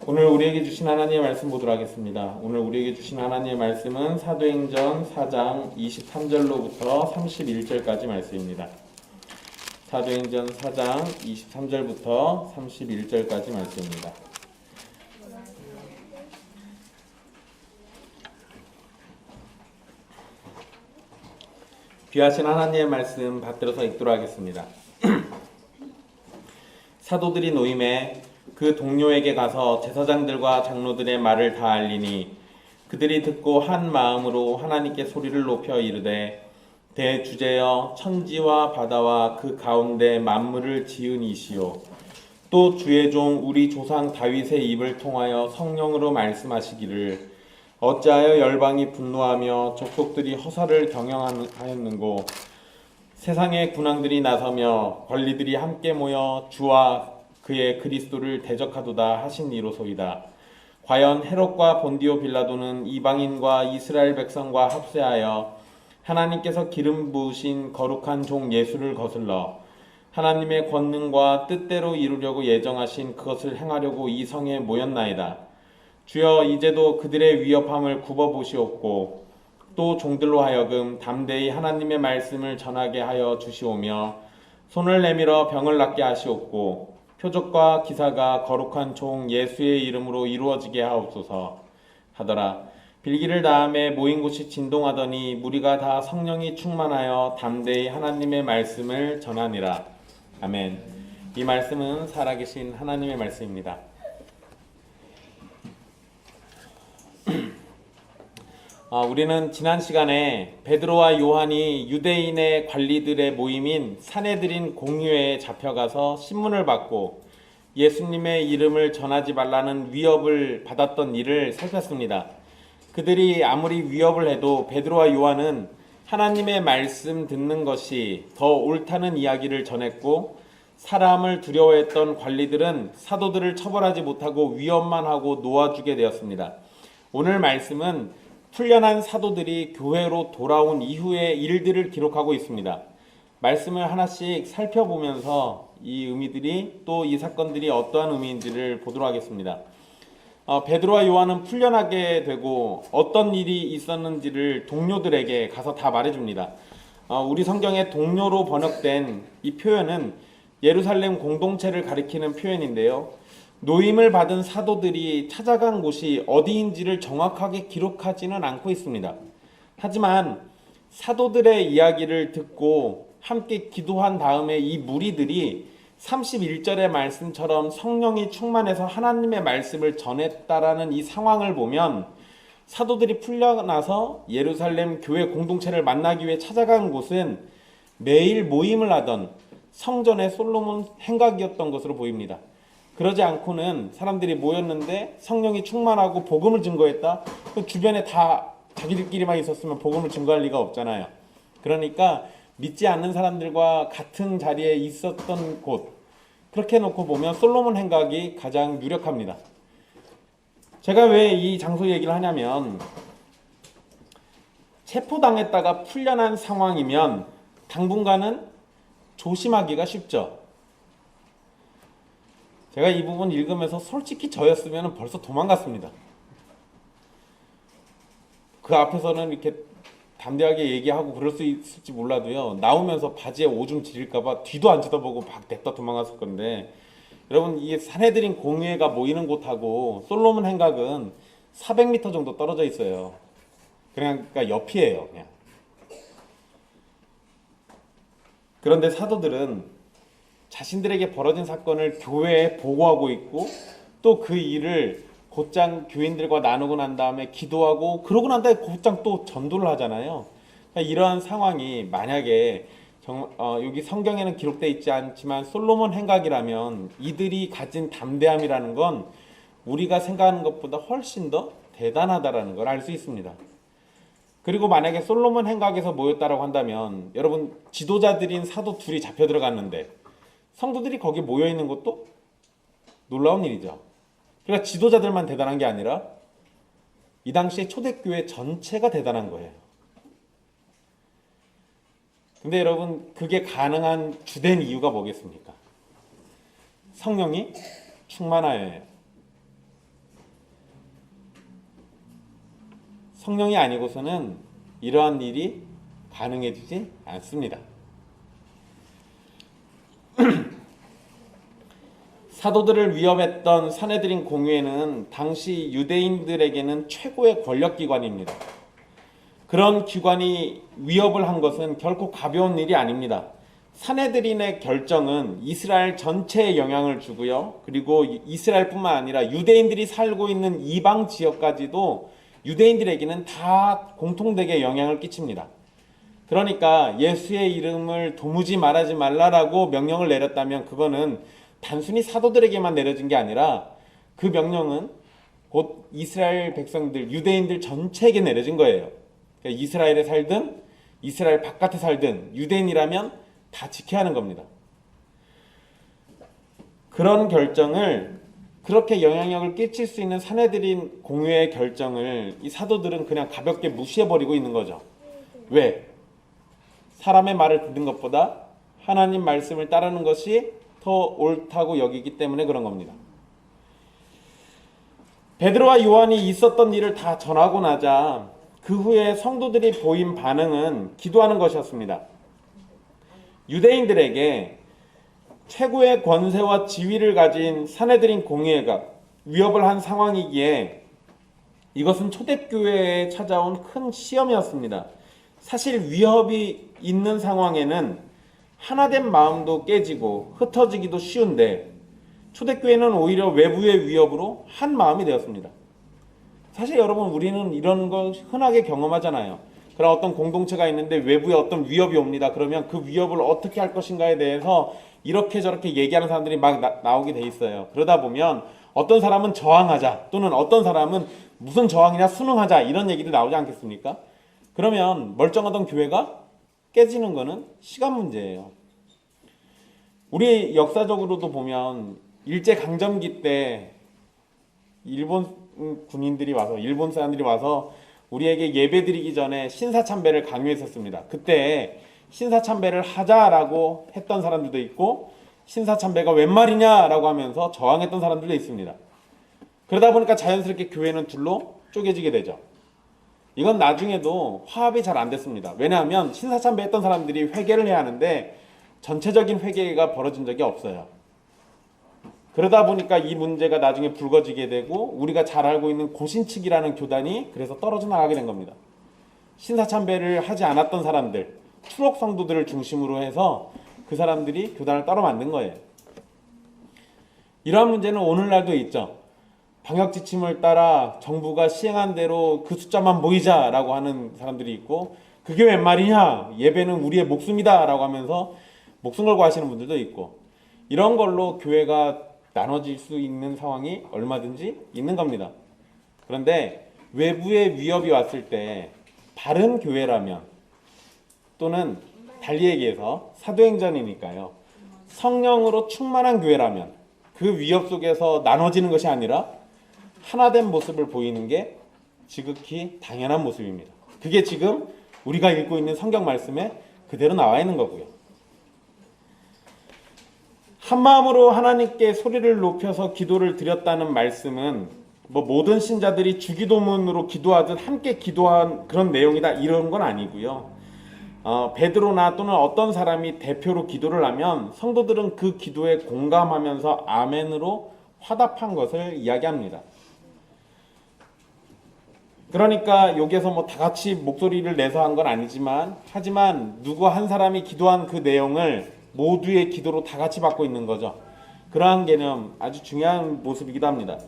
오늘 우리에게 주신 하나님의 말씀 보도록 하겠습니다. 오늘 우리에게 주신 하나님의 말씀은 사도행전 4장 23절로부터 31절까지 말씀입니다. 사도행전 4장 23절부터 31절까지 말씀입니다. 귀하신 하나님의 말씀 받들어서 읽도록 하겠습니다. 사도들이 노임에 그 동료에게 가서 제사장들과 장로들의 말을 다 알리니 그들이 듣고 한 마음으로 하나님께 소리를 높여 이르되 대주제여 천지와 바다와 그 가운데 만물을 지은 이시오 또 주의 종 우리 조상 다윗의 입을 통하여 성령으로 말씀하시기를 어찌하여 열방이 분노하며 족속들이 허사를 경영하였는고 세상의 군왕들이 나서며 관리들이 함께 모여 주와 그의 그리스도를 대적하도다 하신 이로소이다. 과연 헤롯과 본디오 빌라도는 이방인과 이스라엘 백성과 합세하여 하나님께서 기름 부으신 거룩한 종 예수를 거슬러 하나님의 권능과 뜻대로 이루려고 예정하신 그것을 행하려고 이 성에 모였나이다. 주여 이제도 그들의 위협함을 굽어보시옵고 또 종들로 하여금 담대히 하나님의 말씀을 전하게 하여 주시오며 손을 내밀어 병을 낫게 하시옵고 표적과 기사가 거룩한 종 예수의 이름으로 이루어지게 하옵소서 하더라. 빌기를 다음에 모인 곳이 진동하더니 무리가 다 성령이 충만하여 담대히 하나님의 말씀을 전하니라. 아멘. 이 말씀은 살아계신 하나님의 말씀입니다. 우리는 지난 시간에 베드로와 요한이 유대인의 관리들의 모임인 사내들인 공회에 잡혀가서 신문을 받고 예수님의 이름을 전하지 말라는 위협을 받았던 일을 살폈습니다. 그들이 아무리 위협을 해도 베드로와 요한은 하나님의 말씀 듣는 것이 더 옳다는 이야기를 전했고 사람을 두려워했던 관리들은 사도들을 처벌하지 못하고 위협만 하고 놓아주게 되었습니다. 오늘 말씀은 훈련한 사도들이 교회로 돌아온 이후의 일들을 기록하고 있습니다. 말씀을 하나씩 살펴보면서 이 의미들이 또 이 사건들이 어떠한 의미인지를 보도록 하겠습니다. 베드로와 요한은 풀려나게 되고 어떤 일이 있었는지를 동료들에게 가서 다 말해줍니다. 우리 성경에 동료로 번역된 이 표현은 예루살렘 공동체를 가리키는 표현인데요. 노임을 받은 사도들이 찾아간 곳이 어디인지를 정확하게 기록하지는 않고 있습니다. 하지만 사도들의 이야기를 듣고 함께 기도한 다음에 이 무리들이 31절의 말씀처럼 성령이 충만해서 하나님의 말씀을 전했다라는 이 상황을 보면 사도들이 풀려나서 예루살렘 교회 공동체를 만나기 위해 찾아간 곳은 매일 모임을 하던 성전의 솔로몬 행각이었던 것으로 보입니다. 그러지 않고는 사람들이 모였는데 성령이 충만하고 복음을 증거했다? 주변에 다 자기들끼리만 있었으면 복음을 증거할 리가 없잖아요. 그러니까 믿지 않는 사람들과 같은 자리에 있었던 곳, 그렇게 놓고 보면 솔로몬 행각이 가장 유력합니다. 제가 왜 이 장소 얘기를 하냐면 체포당했다가 풀려난 상황이면 당분간은 조심하기가 쉽죠. 제가 이 부분 읽으면서 솔직히 저였으면 벌써 도망갔습니다. 그 앞에서는 이렇게 담대하게 얘기하고 그럴 수 있을지 몰라도요. 나오면서 바지에 오줌 지릴까봐 뒤도 안 쳐다보고 막 냈다 도망갔을 건데 여러분 이 사내들인 공회가 모이는 곳하고 솔로몬 행각은 400m 정도 떨어져 있어요. 그러니까 옆이에요. 그냥. 그런데 사도들은 자신들에게 벌어진 사건을 교회에 보고하고 있고 또 그 일을 곧장 교인들과 나누고 난 다음에 기도하고 그러고 난 다음에 곧장 또 전도를 하잖아요. 그러니까 이러한 상황이 만약에 여기 성경에는 기록되어 있지 않지만 솔로몬 행각이라면 이들이 가진 담대함이라는 건 우리가 생각하는 것보다 훨씬 더 대단하다라는 걸 알 수 있습니다. 그리고 만약에 솔로몬 행각에서 모였다라고 한다면 여러분 지도자들인 사도 둘이 잡혀 들어갔는데 성도들이 거기 모여있는 것도 놀라운 일이죠. 그러니까 지도자들만 대단한 게 아니라 이 당시에 초대교회 전체가 대단한 거예요. 근데 여러분 그게 가능한 주된 이유가 뭐겠습니까? 성령이 충만하여예요. 성령이 아니고서는 이러한 일이 가능해지지 않습니다. 사도들을 위협했던 산헤드린 공회는 당시 유대인들에게는 최고의 권력기관입니다. 그런 기관이 위협을 한 것은 결코 가벼운 일이 아닙니다. 산헤드린의 결정은 이스라엘 전체에 영향을 주고요. 그리고 이스라엘뿐만 아니라 유대인들이 살고 있는 이방 지역까지도 유대인들에게는 다 공통되게 영향을 끼칩니다. 그러니까 예수의 이름을 도무지 말하지 말라라고 명령을 내렸다면 그거는 단순히 사도들에게만 내려진 게 아니라 그 명령은 곧 이스라엘 백성들, 유대인들 전체에게 내려진 거예요. 그러니까 이스라엘에 살든 이스라엘 바깥에 살든 유대인이라면 다 지켜야 하는 겁니다. 그런 결정을, 그렇게 영향력을 끼칠 수 있는 산헤드린 공회의 결정을 이 사도들은 그냥 가볍게 무시해버리고 있는 거죠. 왜? 사람의 말을 듣는 것보다 하나님 말씀을 따르는 것이 더 옳다고 여기기 때문에 그런 겁니다. 베드로와 요한이 있었던 일을 다 전하고 나자 그 후에 성도들이 보인 반응은 기도하는 것이었습니다. 유대인들에게 최고의 권세와 지위를 가진 산헤드린 공회가 위협을 한 상황이기에 이것은 초대교회에 찾아온 큰 시험이었습니다. 사실 위협이 있는 상황에는 하나된 마음도 깨지고 흩어지기도 쉬운데 초대교회는 오히려 외부의 위협으로 한 마음이 되었습니다. 사실 여러분, 우리는 이런 거 흔하게 경험하잖아요. 그런 어떤 공동체가 있는데 외부에 어떤 위협이 옵니다. 그러면 그 위협을 어떻게 할 것인가에 대해서 이렇게 저렇게 얘기하는 사람들이 막 나오게 돼 있어요. 그러다 보면 어떤 사람은 저항하자, 또는 어떤 사람은 무슨 저항이냐 순응하자, 이런 얘기도 나오지 않겠습니까? 그러면 멀쩡하던 교회가 깨지는 거는 시간 문제예요. 우리 역사적으로도 보면 일제강점기 때 일본 군인들이 와서, 일본 사람들이 와서 우리에게 예배드리기 전에 신사참배를 강요했었습니다. 그때 신사참배를 하자라고 했던 사람들도 있고 신사참배가 웬 말이냐라고 하면서 저항했던 사람들도 있습니다. 그러다 보니까 자연스럽게 교회는 둘로 쪼개지게 되죠. 이건 나중에도 화합이 잘 안 됐습니다. 왜냐하면 신사참배 했던 사람들이 회개를 해야 하는데 전체적인 회개가 벌어진 적이 없어요. 그러다 보니까 이 문제가 나중에 불거지게 되고 우리가 잘 알고 있는 고신측이라는 교단이 그래서 떨어져 나가게 된 겁니다. 신사참배를 하지 않았던 사람들, 추록 성도들을 중심으로 해서 그 사람들이 교단을 따로 만든 거예요. 이러한 문제는 오늘날도 있죠. 방역 지침을 따라 정부가 시행한 대로 그 숫자만 모이자라고 하는 사람들이 있고, 그게 웬 말이냐, 예배는 우리의 목숨이다 라고 하면서 목숨 걸고 하시는 분들도 있고, 이런 걸로 교회가 나눠질 수 있는 상황이 얼마든지 있는 겁니다. 그런데 외부의 위협이 왔을 때 바른 교회라면, 또는 달리 얘기해서 사도행전이니까요, 성령으로 충만한 교회라면 그 위협 속에서 나눠지는 것이 아니라 하나된 모습을 보이는 게 지극히 당연한 모습입니다. 그게 지금 우리가 읽고 있는 성경 말씀에 그대로 나와 있는 거고요. 한 마음으로 하나님께 소리를 높여서 기도를 드렸다는 말씀은 모든 신자들이 주기도문으로 기도하듯 함께 기도한 그런 내용이다, 이런 건 아니고요. 베드로나 또는 어떤 사람이 대표로 기도를 하면 성도들은 그 기도에 공감하면서 아멘으로 화답한 것을 이야기합니다. 그러니까 여기에서 다 같이 목소리를 내서 한 건 아니지만, 하지만 누구 한 사람이 기도한 그 내용을 모두의 기도로 다 같이 받고 있는 거죠. 그러한 개념 아주 중요한 모습이기도 합니다.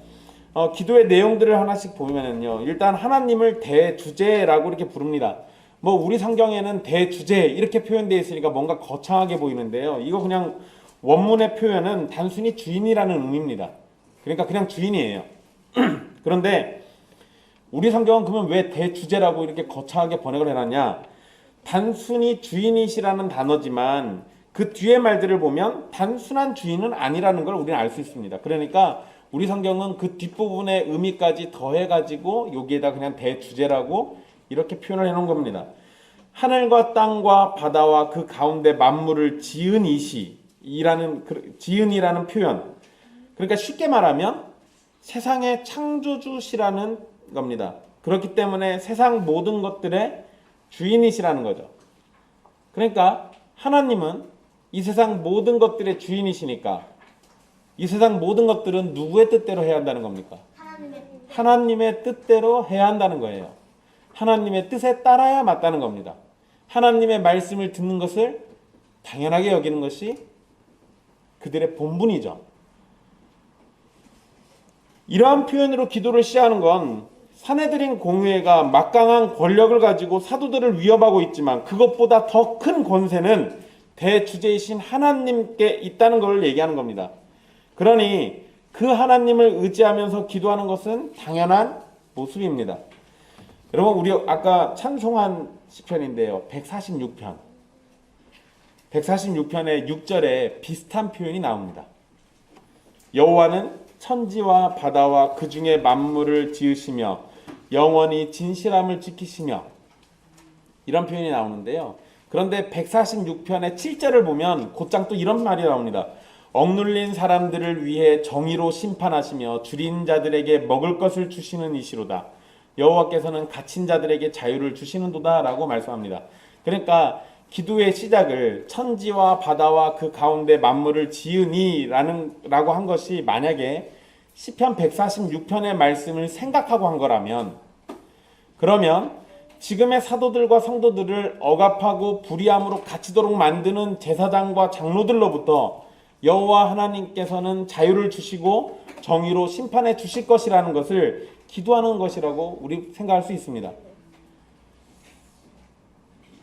기도의 내용들을 하나씩 보면은요, 일단 하나님을 대주제라고 이렇게 부릅니다. 우리 성경에는 대주제 이렇게 표현되어 있으니까 뭔가 거창하게 보이는데요, 이거 그냥 원문의 표현은 단순히 주인이라는 의미입니다. 그러니까 그냥 주인이에요. 그런데 우리 성경은 그러면 왜 대주제라고 이렇게 거창하게 번역을 해놨냐? 단순히 주인이시라는 단어지만 그 뒤에 말들을 보면 단순한 주인은 아니라는 걸 우리는 알 수 있습니다. 그러니까 우리 성경은 그 뒷부분의 의미까지 더해가지고 여기에다 그냥 대주제라고 이렇게 표현을 해놓은 겁니다. 하늘과 땅과 바다와 그 가운데 만물을 지은 지은이라는 표현. 그러니까 쉽게 말하면 세상의 창조주시라는 겁니다. 그렇기 때문에 세상 모든 것들의 주인이시라는 거죠. 그러니까 하나님은 이 세상 모든 것들의 주인이시니까 이 세상 모든 것들은 누구의 뜻대로 해야 한다는 겁니까? 하나님의 뜻대로 해야 한다는 거예요. 하나님의 뜻에 따라야 맞다는 겁니다. 하나님의 말씀을 듣는 것을 당연하게 여기는 것이 그들의 본분이죠. 이러한 표현으로 기도를 시작하는 건 사내들인 공회가 막강한 권력을 가지고 사도들을 위협하고 있지만 그것보다 더 큰 권세는 대주제이신 하나님께 있다는 것을 얘기하는 겁니다. 그러니 그 하나님을 의지하면서 기도하는 것은 당연한 모습입니다. 여러분, 우리 아까 찬송한 시편인데요. 146편. 146편의 6절에 비슷한 표현이 나옵니다. 여호와는 천지와 바다와 그 중에 만물을 지으시며 영원히 진실함을 지키시며, 이런 표현이 나오는데요. 그런데 146편의 7절을 보면 곧장 또 이런 말이 나옵니다. 억눌린 사람들을 위해 정의로 심판하시며 줄인 자들에게 먹을 것을 주시는 이시로다. 여호와께서는 갇힌 자들에게 자유를 주시는도다 라고 말씀합니다. 그러니까 기도의 시작을 천지와 바다와 그 가운데 만물을 지으니 라고 한 것이 만약에 시편 146편의 말씀을 생각하고 한 거라면, 그러면 지금의 사도들과 성도들을 억압하고 불의함으로 갇히도록 만드는 제사장과 장로들로부터 여호와 하나님께서는 자유를 주시고 정의로 심판해 주실 것이라는 것을 기도하는 것이라고 우리 생각할 수 있습니다.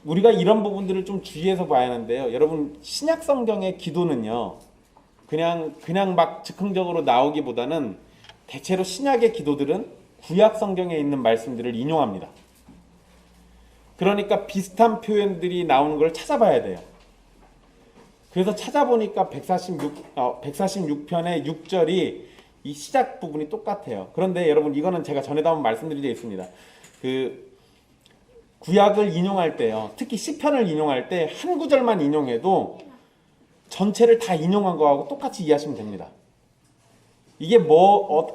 우리가 이런 부분들을 좀 주의해서 봐야 하는데요. 여러분, 신약 성경의 기도는요, 그냥 막 즉흥적으로 나오기보다는 대체로 신약의 기도들은 구약 성경에 있는 말씀들을 인용합니다. 그러니까 비슷한 표현들이 나오는 걸 찾아봐야 돼요. 그래서 찾아보니까 146편의 6절이 이 시작 부분이 똑같아요. 그런데 여러분, 이거는 제가 전에도 한번 말씀드린 적이 있습니다. 구약을 인용할 때요, 특히 시편을 인용할 때 한 구절만 인용해도 전체를 다 인용한 거하고 똑같이 이해하시면 됩니다. 이게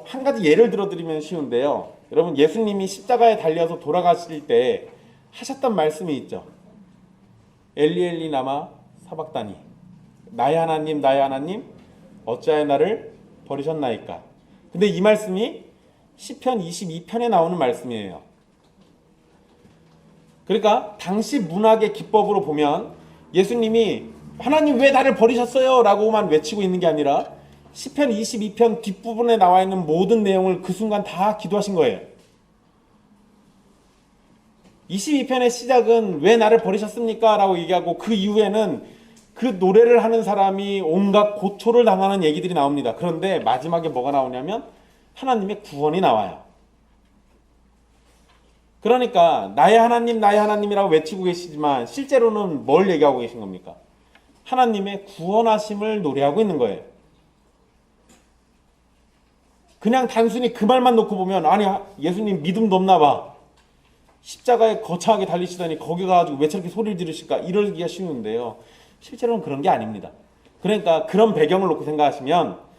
한 가지 예를 들어드리면 쉬운데요. 여러분, 예수님이 십자가에 달려서 돌아가실 때 하셨던 말씀이 있죠. 엘리 엘리 라마 사박다니, 나의 하나님 어찌하여 나를 버리셨나이까. 근데 이 말씀이 시편 22편에 나오는 말씀이에요. 그러니까 당시 문학의 기법으로 보면 예수님이 하나님 왜 나를 버리셨어요? 라고만 외치고 있는 게 아니라 시편 22편 뒷부분에 나와 있는 모든 내용을 그 순간 다 기도하신 거예요. 22편의 시작은 왜 나를 버리셨습니까? 라고 얘기하고 그 이후에는 그 노래를 하는 사람이 온갖 고초를 당하는 얘기들이 나옵니다. 그런데 마지막에 뭐가 나오냐면 하나님의 구원이 나와요. 그러니까 나의 하나님이라고 외치고 계시지만 실제로는 뭘 얘기하고 계신 겁니까? 하나님의 구원하심을 노래하고 있는 거예요. 그냥 단순히 그 말만 놓고 보면, 아니 예수님 믿음도 없나 봐, 십자가에 거창하게 달리시더니 거기 가가지고 왜 저렇게 소리를 지르실까, 이러기가 쉬운데요. 실제로는 그런 게 아닙니다. 그러니까 그런 배경을 놓고 생각하시면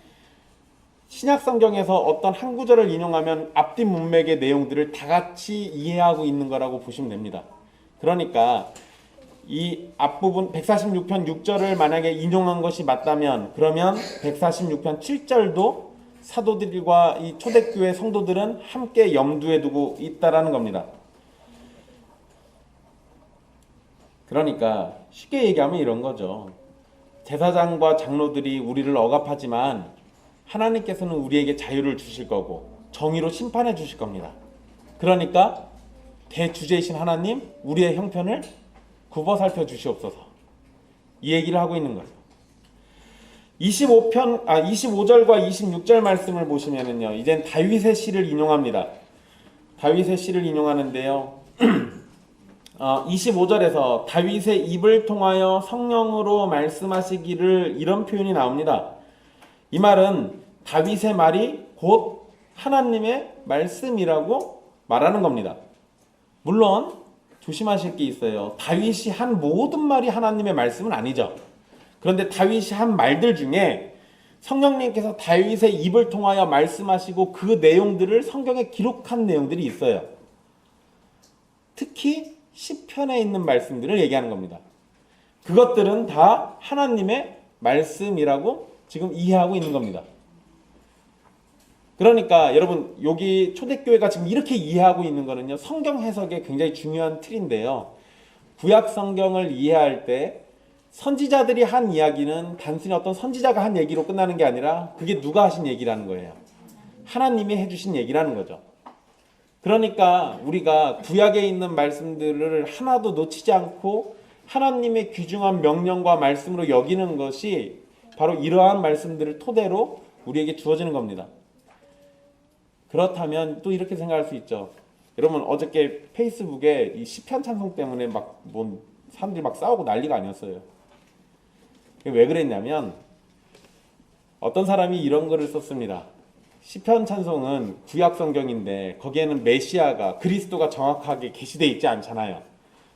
신약 성경에서 어떤 한 구절을 인용하면 앞뒤 문맥의 내용들을 다 같이 이해하고 있는 거라고 보시면 됩니다. 그러니까 이 앞부분 146편 6절을 만약에 인용한 것이 맞다면, 그러면 146편 7절도 사도들과 이 초대교회 성도들은 함께 염두에 두고 있다라는 겁니다. 그러니까 쉽게 얘기하면 이런 거죠. 제사장과 장로들이 우리를 억압하지만 하나님께서는 우리에게 자유를 주실 거고 정의로 심판해 주실 겁니다. 그러니까 대주제이신 하나님, 우리의 형편을 굽어 살펴 주시옵소서, 이 얘기를 하고 있는 거죠. 25절과 26절 말씀을 보시면은요, 이젠 다윗의 시를 인용합니다. 다윗의 시를 인용하는데요. 25절에서 다윗의 입을 통하여 성령으로 말씀하시기를, 이런 표현이 나옵니다. 이 말은 다윗의 말이 곧 하나님의 말씀이라고 말하는 겁니다. 물론 조심하실 게 있어요. 다윗이 한 모든 말이 하나님의 말씀은 아니죠. 그런데 다윗이 한 말들 중에 성령님께서 다윗의 입을 통하여 말씀하시고 그 내용들을 성경에 기록한 내용들이 있어요. 특히 시편에 있는 말씀들을 얘기하는 겁니다. 그것들은 다 하나님의 말씀이라고 지금 이해하고 있는 겁니다. 그러니까 여러분 여기 초대교회가 지금 이렇게 이해하고 있는 거는요, 성경 해석의 굉장히 중요한 틀인데요. 구약 성경을 이해할 때 선지자들이 한 이야기는 단순히 어떤 선지자가 한 얘기로 끝나는 게 아니라 그게 누가 하신 얘기라는 거예요. 하나님이 해주신 얘기라는 거죠. 그러니까 우리가 구약에 있는 말씀들을 하나도 놓치지 않고 하나님의 귀중한 명령과 말씀으로 여기는 것이 바로 이러한 말씀들을 토대로 우리에게 주어지는 겁니다. 그렇다면 또 이렇게 생각할 수 있죠. 여러분 어저께 페이스북에 이 시편 찬송 때문에 막 사람들이 막 싸우고 난리가 아니었어요. 왜 그랬냐면 어떤 사람이 이런 글을 썼습니다. 시편 찬송은 구약 성경인데 거기에는 메시아가 그리스도가 정확하게 게시되어 있지 않잖아요.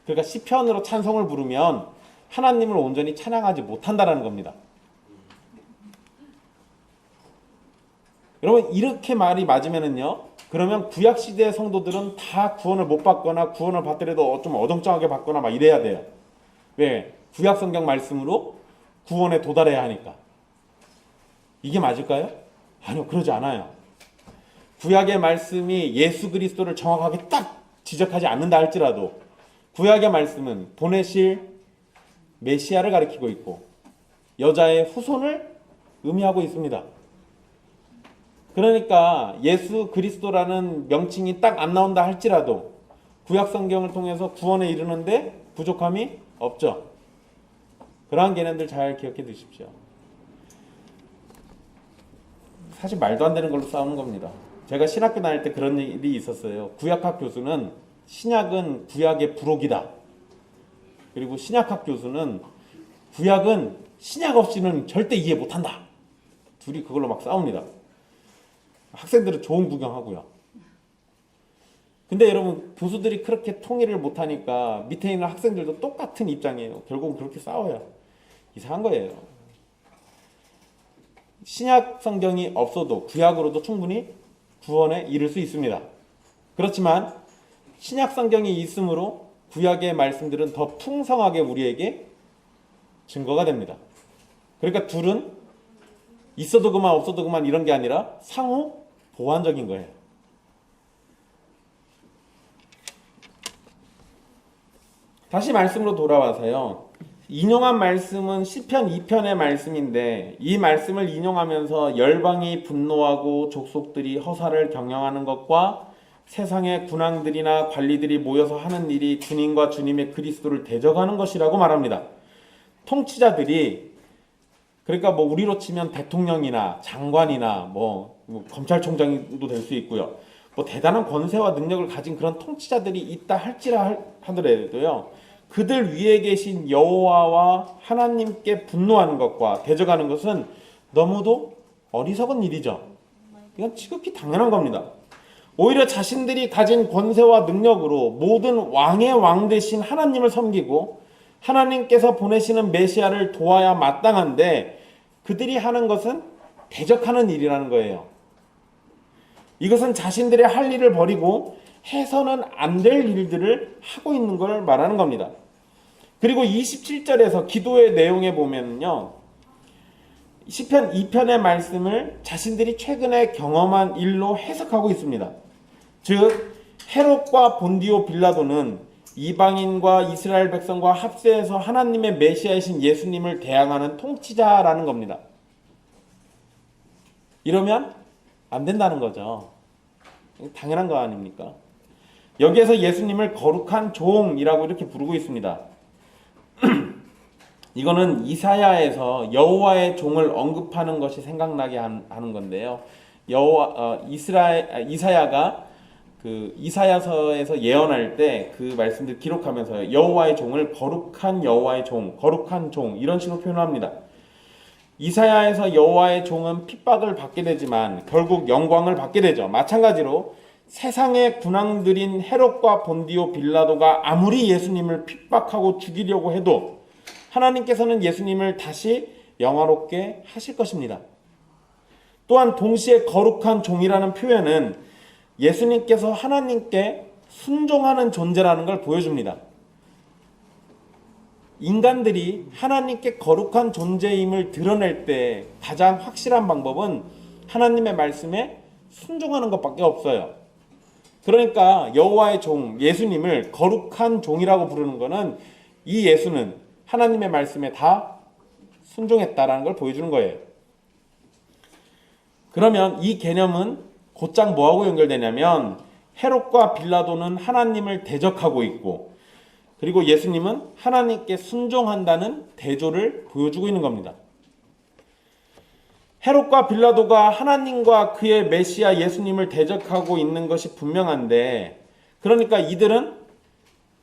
그러니까 시편으로 찬송을 부르면 하나님을 온전히 찬양하지 못한다라는 겁니다. 여러분 이렇게 말이 맞으면은요, 그러면 구약 시대의 성도들은 다 구원을 못 받거나 구원을 받더라도 좀 어정쩡하게 받거나 막 이래야 돼요. 왜? 구약 성경 말씀으로 구원에 도달해야 하니까. 이게 맞을까요? 아니요, 그러지 않아요. 구약의 말씀이 예수 그리스도를 정확하게 딱 지적하지 않는다 할지라도 구약의 말씀은 보내실 메시아를 가리키고 있고 여자의 후손을 의미하고 있습니다. 그러니까 예수 그리스도라는 명칭이 딱 안 나온다 할지라도 구약 성경을 통해서 구원에 이르는데 부족함이 없죠. 그러한 개념들 잘 기억해 두십시오. 사실 말도 안 되는 걸로 싸우는 겁니다. 제가 신학교 다닐 때 그런 일이 있었어요. 구약학 교수는 신약은 구약의 부록이다. 그리고 신약학 교수는 구약은 신약 없이는 절대 이해 못한다. 둘이 그걸로 막 싸웁니다. 학생들은 좋은 구경하고요. 근데 여러분 교수들이 그렇게 통일을 못하니까 밑에 있는 학생들도 똑같은 입장이에요. 결국은 그렇게 싸워요. 이상한 거예요. 신약 성경이 없어도 구약으로도 충분히 구원에 이를 수 있습니다. 그렇지만 신약 성경이 있으므로 구약의 말씀들은 더 풍성하게 우리에게 증거가 됩니다. 그러니까 둘은 있어도 그만 없어도 그만 이런 게 아니라 상호 보완적인 거예요. 다시 말씀으로 돌아와서요. 인용한 말씀은 시편 2편의 말씀인데 이 말씀을 인용하면서 열방이 분노하고 족속들이 허사를 경영하는 것과 세상의 군왕들이나 관리들이 모여서 하는 일이 주님과 주님의 그리스도를 대적하는 것이라고 말합니다. 통치자들이 그러니까 우리로 치면 대통령이나 장관이나 검찰총장도 될 수 있고요. 대단한 권세와 능력을 가진 그런 통치자들이 있다 할지라 하더라도요. 그들 위에 계신 여호와와 하나님께 분노하는 것과 대적하는 것은 너무도 어리석은 일이죠. 이건 지극히 당연한 겁니다. 오히려 자신들이 가진 권세와 능력으로 모든 왕의 왕 되신 하나님을 섬기고 하나님께서 보내시는 메시아를 도와야 마땅한데 그들이 하는 것은 대적하는 일이라는 거예요. 이것은 자신들의 할 일을 버리고 해서는 안 될 일들을 하고 있는 걸 말하는 겁니다. 그리고 27절에서 기도의 내용에 보면요. 시편 2편의 말씀을 자신들이 최근에 경험한 일로 해석하고 있습니다. 즉 헤롯과 본디오 빌라도는 이방인과 이스라엘 백성과 합세해서 하나님의 메시아이신 예수님을 대항하는 통치자라는 겁니다. 이러면 안 된다는 거죠. 당연한 거 아닙니까? 여기에서 예수님을 거룩한 종이라고 이렇게 부르고 있습니다. 이거는 이사야에서 여호와의 종을 언급하는 것이 생각나게 하는 건데요. 이사야가 그 이사야서에서 예언할 때 그 말씀들 기록하면서 여호와의 종을 거룩한 여호와의 종, 거룩한 종 이런 식으로 표현합니다. 이사야에서 여호와의 종은 핍박을 받게 되지만 결국 영광을 받게 되죠. 마찬가지로 세상의 군왕들인 헤롯과 본디오 빌라도가 아무리 예수님을 핍박하고 죽이려고 해도 하나님께서는 예수님을 다시 영화롭게 하실 것입니다. 또한 동시에 거룩한 종이라는 표현은 예수님께서 하나님께 순종하는 존재라는 걸 보여줍니다. 인간들이 하나님께 거룩한 존재임을 드러낼 때 가장 확실한 방법은 하나님의 말씀에 순종하는 것밖에 없어요. 그러니까 여호와의 종 예수님을 거룩한 종이라고 부르는 것은 이 예수는 하나님의 말씀에 다 순종했다라는 걸 보여주는 거예요. 그러면 이 개념은 곧장 뭐하고 연결되냐면 헤롯과 빌라도는 하나님을 대적하고 있고, 그리고 예수님은 하나님께 순종한다는 대조를 보여주고 있는 겁니다. 헤롯과 빌라도가 하나님과 그의 메시아 예수님을 대적하고 있는 것이 분명한데, 그러니까 이들은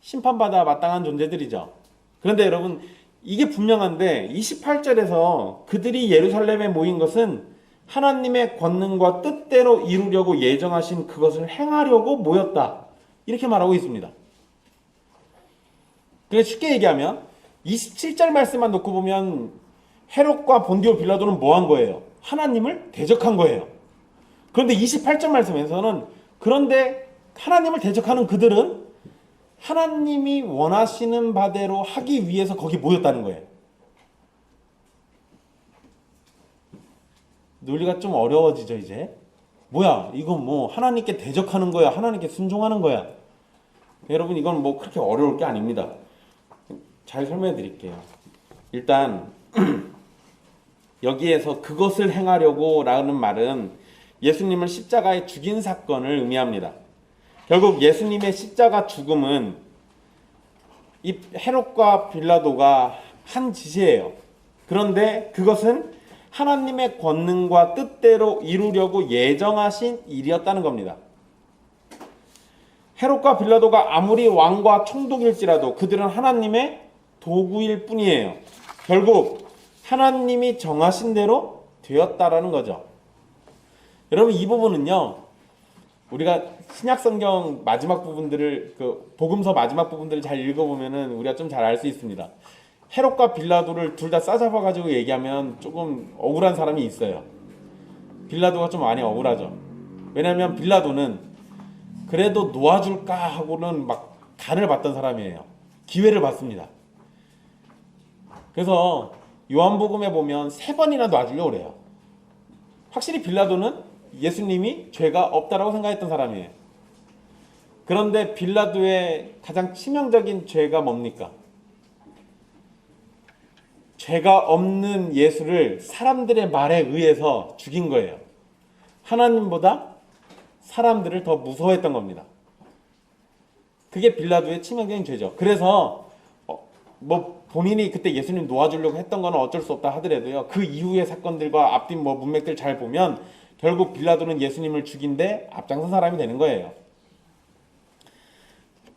심판받아 마땅한 존재들이죠. 그런데 여러분, 이게 분명한데 28절에서 그들이 예루살렘에 모인 것은 하나님의 권능과 뜻대로 이루려고 예정하신 그것을 행하려고 모였다, 이렇게 말하고 있습니다. 그러니까 쉽게 얘기하면 27절 말씀만 놓고 보면 헤롯과 본디오 빌라도는 뭐 한 거예요? 하나님을 대적한 거예요. 그런데 28절 말씀에서는 그런데 하나님을 대적하는 그들은 하나님이 원하시는 바대로 하기 위해서 거기 모였다는 거예요. 논리가 좀 어려워지죠, 이제. 뭐야, 이건 뭐 하나님께 대적하는 거야, 하나님께 순종하는 거야. 여러분, 이건 뭐 그렇게 어려울 게 아닙니다. 잘 설명해 드릴게요. 일단 여기에서 그것을 행하려고 라는 말은 예수님을 십자가에 죽인 사건을 의미합니다. 결국 예수님의 십자가 죽음은 이 헤롯과 빌라도가 한 짓이에요. 그런데 그것은 하나님의 권능과 뜻대로 이루려고 예정하신 일이었다는 겁니다. 헤롯과 빌라도가 아무리 왕과 총독일지라도 그들은 하나님의 도구일 뿐이에요. 결국 하나님이 정하신 대로 되었다라는 거죠. 여러분, 이 부분은요, 우리가 신약 성경 마지막 부분들을, 그 복음서 마지막 부분들을 잘 읽어보면은 우리가 좀 잘 알 수 있습니다. 헤롯과 빌라도를 둘 다 싸잡아가지고 얘기하면 조금 억울한 사람이 있어요. 빌라도가 좀 많이 억울하죠. 왜냐하면 빌라도는 그래도 놓아줄까 하고는 막 간을 봤던 사람이에요. 기회를 봤습니다. 그래서 요한복음에 보면 3번이나 놔주려고 그래요. 확실히 빌라도는 예수님이 죄가 없다라고 생각했던 사람이에요. 그런데 빌라도의 가장 치명적인 죄가 뭡니까? 죄가 없는 예수를 사람들의 말에 의해서 죽인 거예요. 하나님보다 사람들을 더 무서워했던 겁니다. 그게 빌라도의 치명적인 죄죠. 그래서 뭐 본인이 그때 예수님 놓아주려고 했던 건 어쩔 수 없다 하더라도요, 그 이후의 사건들과 앞뒤 뭐 문맥들 잘 보면 결국 빌라도는 예수님을 죽인데 앞장선 사람이 되는 거예요.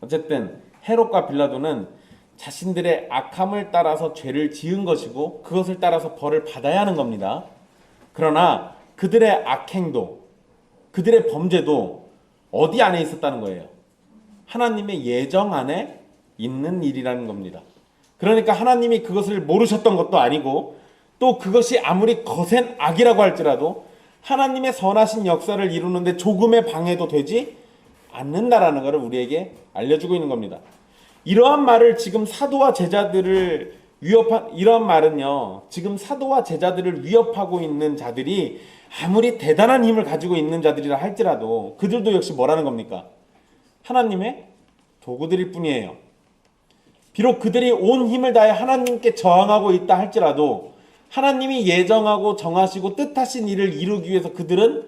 어쨌든 헤롯과 빌라도는 자신들의 악함을 따라서 죄를 지은 것이고 그것을 따라서 벌을 받아야 하는 겁니다. 그러나 그들의 악행도, 그들의 범죄도 어디 안에 있었다는 거예요? 하나님의 예정 안에 있는 일이라는 겁니다. 그러니까 하나님이 그것을 모르셨던 것도 아니고, 또 그것이 아무리 거센 악이라고 할지라도 하나님의 선하신 역사를 이루는데 조금의 방해도 되지 않는다라는 것을 우리에게 알려주고 있는 겁니다. 이러한 말을 지금 사도와 제자들을 이러한 말은요, 지금 사도와 제자들을 위협하고 있는 자들이 아무리 대단한 힘을 가지고 있는 자들이라 할지라도 그들도 역시 뭐라는 겁니까? 하나님의 도구들일 뿐이에요. 비록 그들이 온 힘을 다해 하나님께 저항하고 있다 할지라도 하나님이 예정하고 정하시고 뜻하신 일을 이루기 위해서 그들은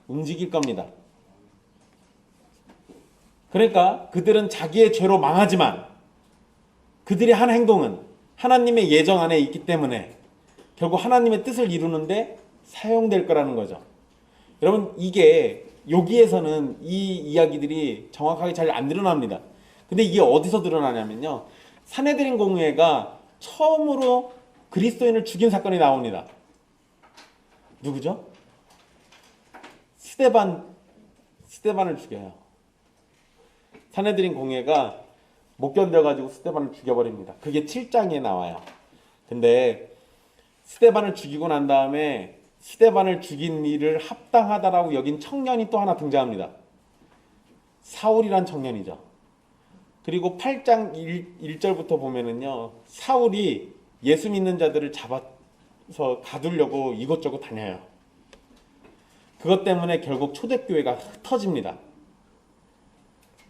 움직일 겁니다. 그러니까 그들은 자기의 죄로 망하지만 그들이 한 행동은 하나님의 예정 안에 있기 때문에 결국 하나님의 뜻을 이루는데 사용될 거라는 거죠. 여러분, 이게 여기에서는 이 이야기들이 정확하게 잘 안 드러납니다. 근데 이게 어디서 드러나냐면요, 산헤드린 공회가 처음으로 그리스도인을 죽인 사건이 나옵니다. 누구죠? 스데반을 죽여요. 산헤드린 공회가 못 견뎌가지고 스데반을 죽여버립니다. 그게 7장에 나와요. 근데 스데반을 죽이고 난 다음에 스데반을 죽인 일을 합당하다라고 여긴 청년이 또 하나 등장합니다. 사울이란 청년이죠. 그리고 8장 1절부터 보면은요, 사울이 예수 믿는 자들을 잡아서 가두려고 이곳저곳 다녀요. 그것 때문에 결국 초대교회가 흩어집니다.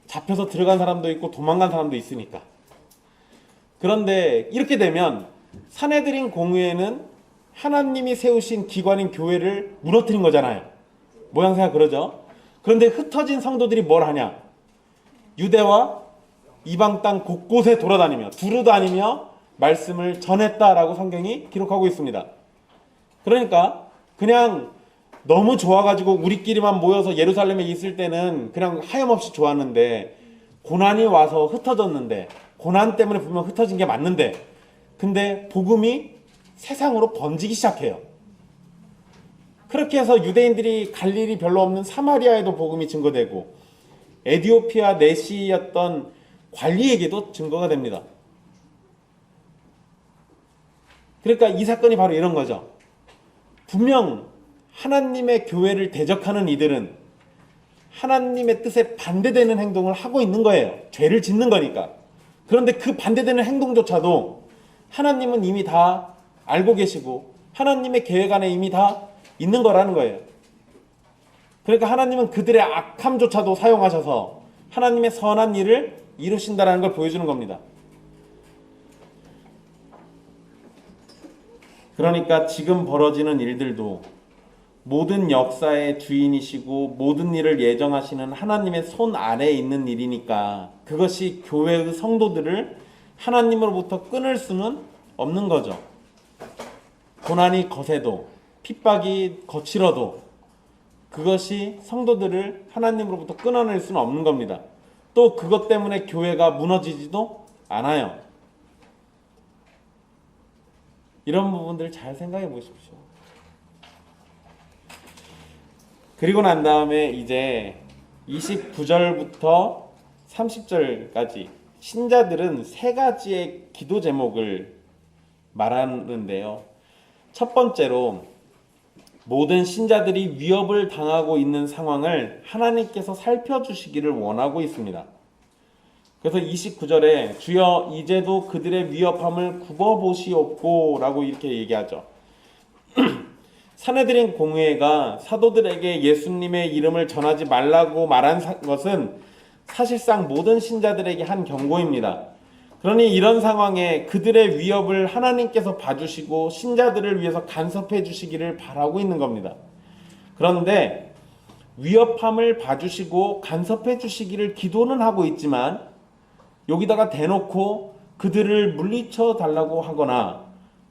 잡혀서 들어간 사람도 있고 도망간 사람도 있으니까. 그런데 이렇게 되면 산헤드린 공회는 하나님이 세우신 기관인 교회를 무너뜨린 거잖아요. 모양새가 그러죠. 그런데 흩어진 성도들이 뭘 하냐? 유대와 이방 땅 곳곳에 돌아다니며 두루다니며 말씀을 전했다라고 성경이 기록하고 있습니다. 그러니까 그냥 너무 좋아가지고 우리끼리만 모여서 예루살렘에 있을 때는 그냥 하염없이 좋았는데, 고난이 와서 흩어졌는데, 고난 때문에 분명 흩어진 게 맞는데, 근데 복음이 세상으로 번지기 시작해요. 그렇게 해서 유대인들이 갈 일이 별로 없는 사마리아에도 복음이 증거되고, 에디오피아 내시였던 관리에게도 증거가 됩니다. 그러니까 이 사건이 바로 이런 거죠. 분명 하나님의 교회를 대적하는 이들은 하나님의 뜻에 반대되는 행동을 하고 있는 거예요. 죄를 짓는 거니까. 그런데 그 반대되는 행동조차도 하나님은 이미 다 알고 계시고 하나님의 계획 안에 이미 다 있는 거라는 거예요. 그러니까 하나님은 그들의 악함조차도 사용하셔서 하나님의 선한 일을 이루신다는 걸 보여주는 겁니다. 그러니까 지금 벌어지는 일들도 모든 역사의 주인이시고 모든 일을 예정하시는 하나님의 손 아래에 있는 일이니까 그것이 교회의 성도들을 하나님으로부터 끊을 수는 없는 거죠. 고난이 거세도 핍박이 거칠어도 그것이 성도들을 하나님으로부터 끊어낼 수는 없는 겁니다. 또 그것 때문에 교회가 무너지지도 않아요. 이런 부분들 잘 생각해 보십시오. 그리고 난 다음에 이제 29절부터 30절까지 신자들은 세 가지의 기도 제목을 말하는데요. 첫 번째로 모든 신자들이 위협을 당하고 있는 상황을 하나님께서 살펴주시기를 원하고 있습니다. 그래서 29절에 주여 이제도 그들의 위협함을 굽어보시옵고 라고 이렇게 얘기하죠. 산헤드린 공회가 사도들에게 예수님의 이름을 전하지 말라고 말한 것은 사실상 모든 신자들에게 한 경고입니다. 그러니 이런 상황에 그들의 위협을 하나님께서 봐주시고 신자들을 위해서 간섭해 주시기를 바라고 있는 겁니다. 그런데 위협함을 봐주시고 간섭해 주시기를 기도는 하고 있지만 여기다가 대놓고 그들을 물리쳐 달라고 하거나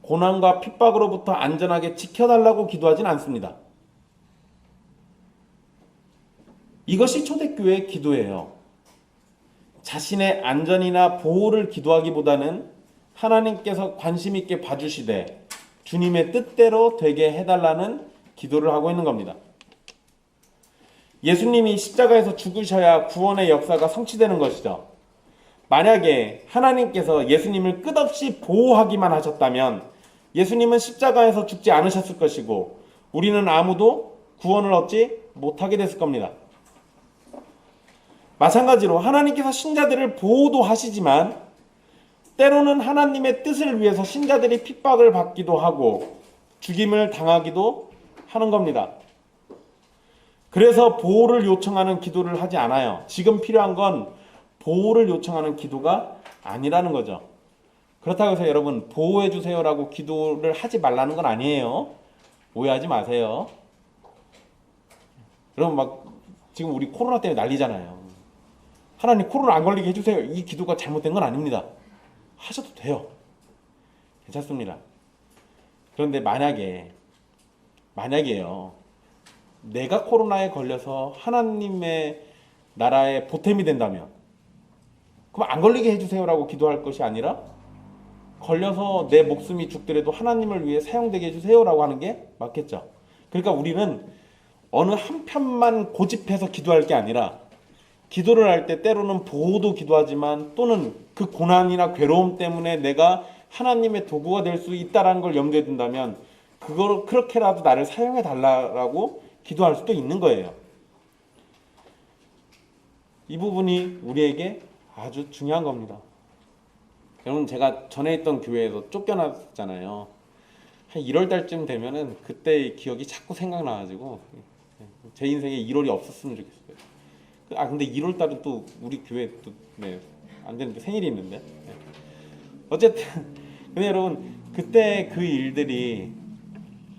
고난과 핍박으로부터 안전하게 지켜달라고 기도하진 않습니다. 이것이 초대교회의 기도예요. 자신의 안전이나 보호를 기도하기보다는 하나님께서 관심 있게 봐주시되 주님의 뜻대로 되게 해달라는 기도를 하고 있는 겁니다. 예수님이 십자가에서 죽으셔야 구원의 역사가 성취되는 것이죠. 만약에 하나님께서 예수님을 끝없이 보호하기만 하셨다면 예수님은 십자가에서 죽지 않으셨을 것이고 우리는 아무도 구원을 얻지 못하게 됐을 겁니다. 마찬가지로 하나님께서 신자들을 보호도 하시지만 때로는 하나님의 뜻을 위해서 신자들이 핍박을 받기도 하고 죽임을 당하기도 하는 겁니다. 그래서 보호를 요청하는 기도를 하지 않아요. 지금 필요한 건 보호를 요청하는 기도가 아니라는 거죠. 그렇다고 해서 여러분 보호해 주세요라고 기도를 하지 말라는 건 아니에요. 오해하지 마세요. 여러분 막 지금 우리 코로나 때문에 난리잖아요. 하나님 코로나 안 걸리게 해주세요. 이 기도가 잘못된 건 아닙니다. 하셔도 돼요. 괜찮습니다. 그런데 만약에요. 내가 코로나에 걸려서 하나님의 나라의 보탬이 된다면 그럼 안 걸리게 해주세요라고 기도할 것이 아니라 걸려서 내 목숨이 죽더라도 하나님을 위해 사용되게 해주세요라고 하는 게 맞겠죠. 그러니까 우리는 어느 한 편만 고집해서 기도할 게 아니라 기도를 할 때 때로는 보호도 기도하지만 또는 그 고난이나 괴로움 때문에 내가 하나님의 도구가 될 수 있다는 걸 염두에 둔다면 그걸 그렇게라도 나를 사용해 달라고 기도할 수도 있는 거예요. 이 부분이 우리에게 아주 중요한 겁니다. 여러분, 제가 전에 있던 교회에서 쫓겨났잖아요. 한 1월 달쯤 되면은 그때의 기억이 자꾸 생각나가지고 제 인생에 1월이 없었으면 좋겠어요. 근데 1월 달은 또 우리 교회 또 안 되는데 생일이 있는데. 어쨌든 근데 여러분, 그때 그 일들이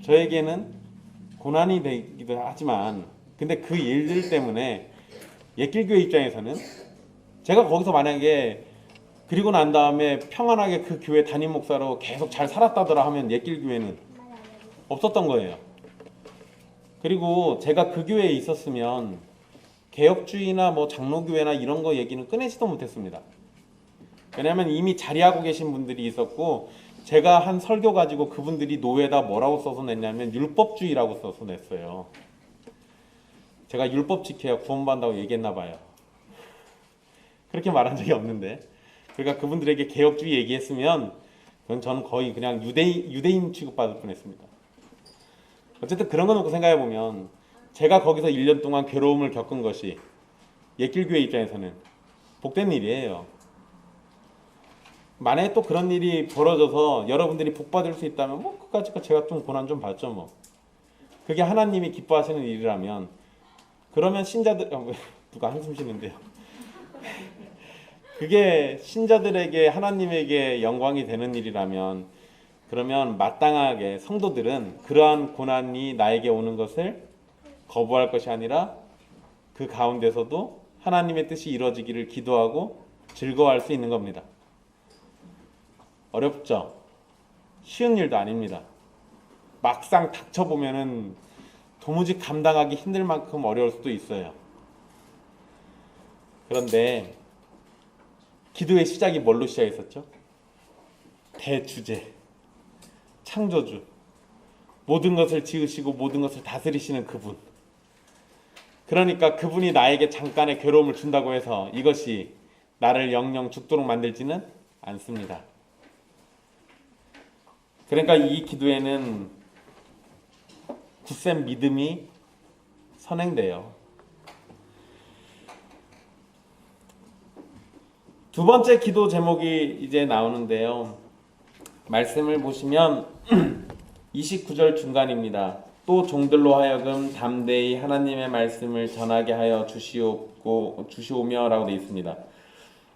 저에게는 고난이 되기도 하지만, 근데 그 일들 때문에 옛길교회 입장에서는 제가 거기서 만약에 그리고 난 다음에 평안하게 그 교회 담임 목사로 계속 잘 살았다더라 하면 옛길교회는 없었던 거예요. 그리고 제가 그 교회에 있었으면 개혁주의나 뭐 장로교회나 이런 거 얘기는 꺼내지도 못했습니다. 왜냐하면 이미 자리하고 계신 분들이 있었고, 제가 한 설교 가지고 그분들이 노회에다 뭐라고 써서 냈냐면 율법주의라고 써서 냈어요. 제가 율법 지켜야 구원받는다고 얘기했나 봐요. 그렇게 말한 적이 없는데, 그러니까 그분들에게 개혁주의 얘기했으면 그건 저는 거의 그냥 유대인 취급받을 뻔했습니다. 어쨌든 그런 거 놓고 생각해 보면 제가 거기서 1년 동안 괴로움을 겪은 것이 옛길교회 입장에서는 복된 일이에요. 만약에 또 그런 일이 벌어져서 여러분들이 복받을 수 있다면 뭐 그까짓 거 제가 좀 고난 좀 받죠 뭐. 그게 하나님이 기뻐하시는 일이라면, 그러면 신자들 누가 한숨 쉬는데요. 그게 신자들에게 하나님에게 영광이 되는 일이라면, 그러면 마땅하게 성도들은 그러한 고난이 나에게 오는 것을 거부할 것이 아니라 그 가운데서도 하나님의 뜻이 이루어지기를 기도하고 즐거워할 수 있는 겁니다. 어렵죠? 쉬운 일도 아닙니다. 막상 닥쳐보면은 도무지 감당하기 힘들 만큼 어려울 수도 있어요. 그런데 기도의 시작이 뭘로 시작했었죠? 대주제, 창조주, 모든 것을 지으시고 모든 것을 다스리시는 그분. 그러니까 그분이 나에게 잠깐의 괴로움을 준다고 해서 이것이 나를 영영 죽도록 만들지는 않습니다. 그러니까 이 기도에는 굳센 믿음이 선행돼요. 두 번째 기도 제목이 이제 나오는데요. 말씀을 보시면 29절 중간입니다. 또 종들로 하여금 담대히 하나님의 말씀을 전하게 하여 주시오며 라고 되어 있습니다.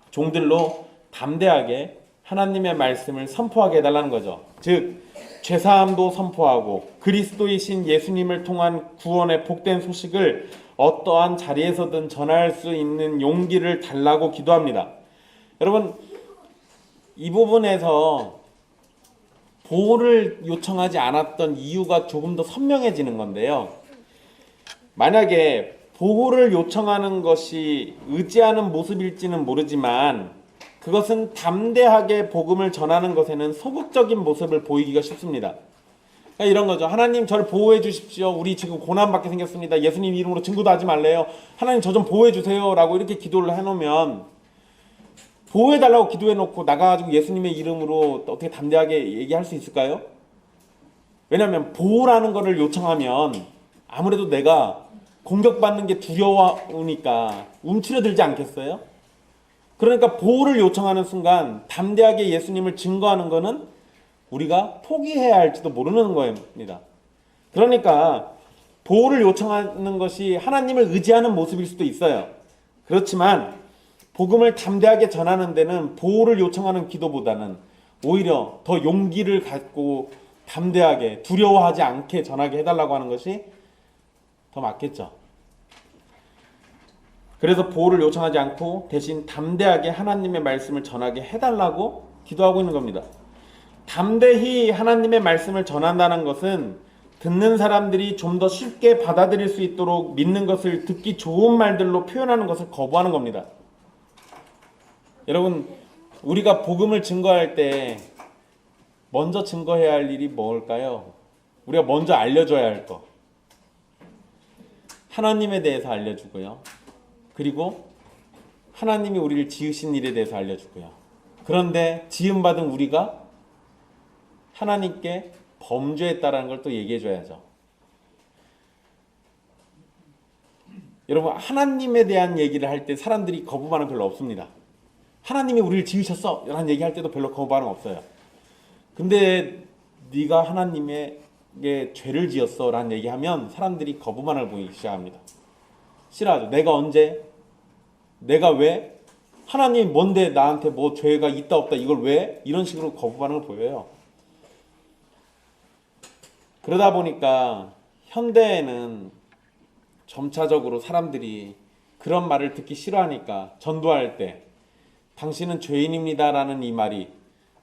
종들로 담대하게 하나님의 말씀을 선포하게 해달라는 거죠. 즉 죄사함도 선포하고 그리스도이신 예수님을 통한 구원의 복된 소식을 어떠한 자리에서든 전할 수 있는 용기를 달라고 기도합니다. 여러분, 이 부분에서 보호를 요청하지 않았던 이유가 조금 더 선명해지는 건데요. 만약에 보호를 요청하는 것이 의지하는 모습일지는 모르지만 그것은 담대하게 복음을 전하는 것에는 소극적인 모습을 보이기가 쉽습니다. 그러니까 이런 거죠. 하나님 저를 보호해 주십시오. 우리 지금 고난받게 생겼습니다. 예수님 이름으로 증거도 하지 말래요. 하나님 저 좀 보호해 주세요 라고 이렇게 기도를 해놓으면, 보호해달라고 기도해놓고 나가가지고 예수님의 이름으로 어떻게 담대하게 얘기할 수 있을까요? 왜냐하면 보호라는 것을 요청하면 아무래도 내가 공격받는 게 두려우니까 움츠려들지 않겠어요? 그러니까 보호를 요청하는 순간 담대하게 예수님을 증거하는 것은 우리가 포기해야 할지도 모르는 겁니다. 그러니까 보호를 요청하는 것이 하나님을 의지하는 모습일 수도 있어요. 그렇지만 복음을 담대하게 전하는 데는 보호를 요청하는 기도보다는 오히려 더 용기를 갖고 담대하게 두려워하지 않게 전하게 해달라고 하는 것이 더 맞겠죠. 그래서 보호를 요청하지 않고 대신 담대하게 하나님의 말씀을 전하게 해달라고 기도하고 있는 겁니다. 담대히 하나님의 말씀을 전한다는 것은 듣는 사람들이 좀 더 쉽게 받아들일 수 있도록 믿는 것을 듣기 좋은 말들로 표현하는 것을 거부하는 겁니다. 여러분, 우리가 복음을 증거할 때 먼저 증거해야 할 일이 뭘까요? 우리가 먼저 알려줘야 할 것. 하나님에 대해서 알려주고요. 그리고 하나님이 우리를 지으신 일에 대해서 알려주고요. 그런데 지음받은 우리가 하나님께 범죄했다라는 걸 또 얘기해줘야죠. 여러분, 하나님에 대한 얘기를 할 때 사람들이 거부 반응 별로 없습니다. 하나님이 우리를 지으셨어 이런 얘기할 때도 별로 거부 반응 없어요. 근데 네가 하나님에게 죄를 지었어 라는 얘기하면 사람들이 거부 반응을 보이기 시작합니다. 싫어하죠. 내가 언제? 내가 왜? 하나님 뭔데 나한테 뭐 죄가 있다 없다 이걸 왜? 이런 식으로 거부 반응을 보여요. 그러다 보니까 현대에는 점차적으로 사람들이 그런 말을 듣기 싫어하니까 전도할 때 당신은 죄인입니다 라는 이 말이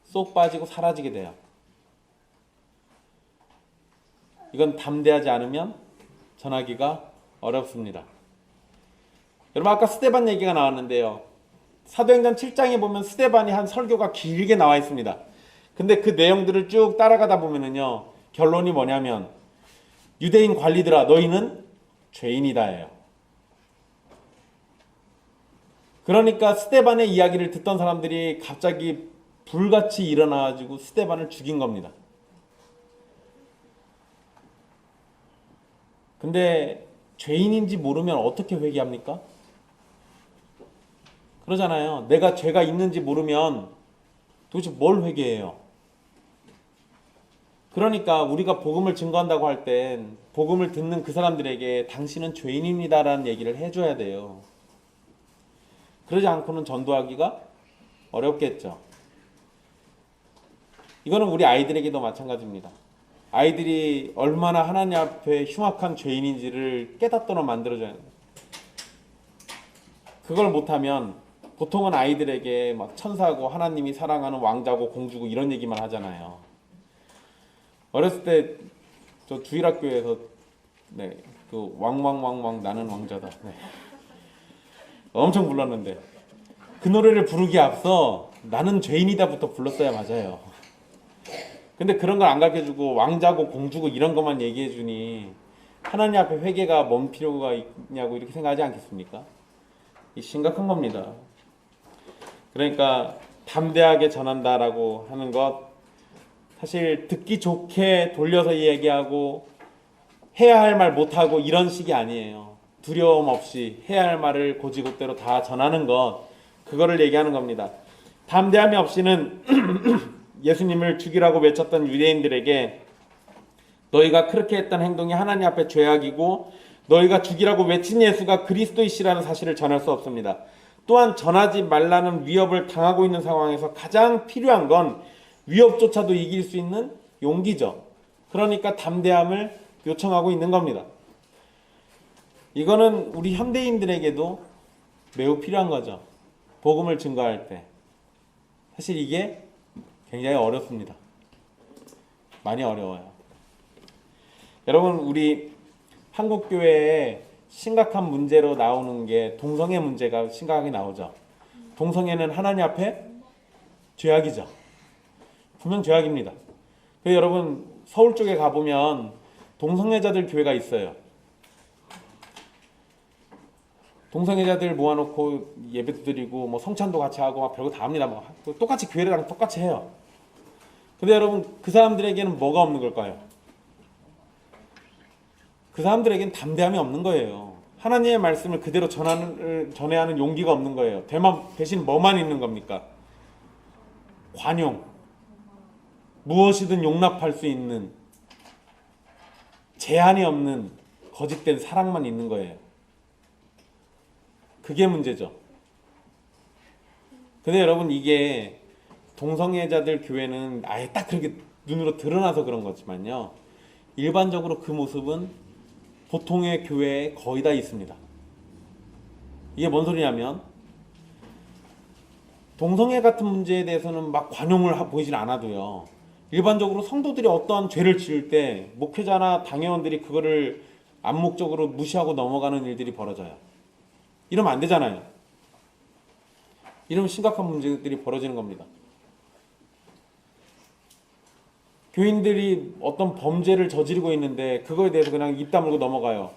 쏙 빠지고 사라지게 돼요. 이건 담대하지 않으면 전하기가 어렵습니다. 여러분, 아까 스데반 얘기가 나왔는데요. 사도행전 7장에 보면 스데반이 한 설교가 길게 나와 있습니다. 근데 그 내용들을 쭉 따라가다 보면은요, 결론이 뭐냐면 유대인 관리들아 너희는 죄인이다예요. 그러니까 스데반의 이야기를 듣던 사람들이 갑자기 불같이 일어나가지고 스데반을 죽인 겁니다. 근데 죄인인지 모르면 어떻게 회개합니까? 그러잖아요. 내가 죄가 있는지 모르면 도대체 뭘 회개해요? 그러니까 우리가 복음을 증거한다고 할 땐 복음을 듣는 그 사람들에게 당신은 죄인입니다라는 얘기를 해줘야 돼요. 그러지 않고는 전도하기가 어렵겠죠. 이거는 우리 아이들에게도 마찬가지입니다. 아이들이 얼마나 하나님 앞에 흉악한 죄인인지를 깨닫도록 만들어줘야 돼요. 그걸 못하면 보통은 아이들에게 막 천사고 하나님이 사랑하는 왕자고 공주고 이런 얘기만 하잖아요. 어렸을 때 저 주일학교에서 그 왕왕왕왕 나는 왕자다. 엄청 불렀는데 그 노래를 부르기 앞서 나는 죄인이다부터 불렀어야 맞아요. 근데 그런 걸 안 가르쳐주고 왕자고 공주고 이런 것만 얘기해주니 하나님 앞에 회개가 뭔 필요가 있냐고 이렇게 생각하지 않겠습니까? 이 심각한 겁니다. 그러니까 담대하게 전한다라고 하는 것 사실 듣기 좋게 돌려서 얘기하고 해야 할 말 못하고 이런 식이 아니에요. 두려움 없이 해야 할 말을 고지고대로 다 전하는 것, 그거를 얘기하는 겁니다. 담대함이 없이는 예수님을 죽이라고 외쳤던 유대인들에게 너희가 그렇게 했던 행동이 하나님 앞에 죄악이고 너희가 죽이라고 외친 예수가 그리스도이시라는 사실을 전할 수 없습니다. 또한 전하지 말라는 위협을 당하고 있는 상황에서 가장 필요한 건 위협조차도 이길 수 있는 용기죠. 그러니까 담대함을 요청하고 있는 겁니다. 이거는 우리 현대인들에게도 매우 필요한 거죠. 복음을 증거할 때. 사실 이게 굉장히 어렵습니다. 많이 어려워요. 여러분, 우리 한국교회에 심각한 문제로 나오는 게 동성애 문제가 심각하게 나오죠. 동성애는 하나님 앞에 죄악이죠. 분명 죄악입니다. 그래서 여러분 서울 쪽에 가보면 동성애자들 교회가 있어요. 동성애자들 모아놓고 예배도 드리고 뭐 성찬도 같이 하고 막 별거 다 합니다. 뭐 똑같이 교회랑 똑같이 해요. 근데 여러분 그 사람들에게는 뭐가 없는 걸까요? 그 사람들에게는 담대함이 없는 거예요. 하나님의 말씀을 그대로 전해야 하는 용기가 없는 거예요. 대신 뭐만 있는 겁니까? 관용. 무엇이든 용납할 수 있는 제한이 없는 거짓된 사랑만 있는 거예요. 그게 문제죠. 근데 여러분 이게 동성애자들 교회는 아예 딱 그렇게 눈으로 드러나서 그런 거지만요. 일반적으로 그 모습은 보통의 교회에 거의 다 있습니다. 이게 뭔 소리냐면 동성애 같은 문제에 대해서는 막 관용을 보이진 않아도요. 일반적으로 성도들이 어떠한 죄를 지을 때 목회자나 당회원들이 그거를 암묵적으로 무시하고 넘어가는 일들이 벌어져요. 이러면 안 되잖아요. 이러면 심각한 문제들이 벌어지는 겁니다. 교인들이 어떤 범죄를 저지르고 있는데 그거에 대해서 그냥 입 다물고 넘어가요.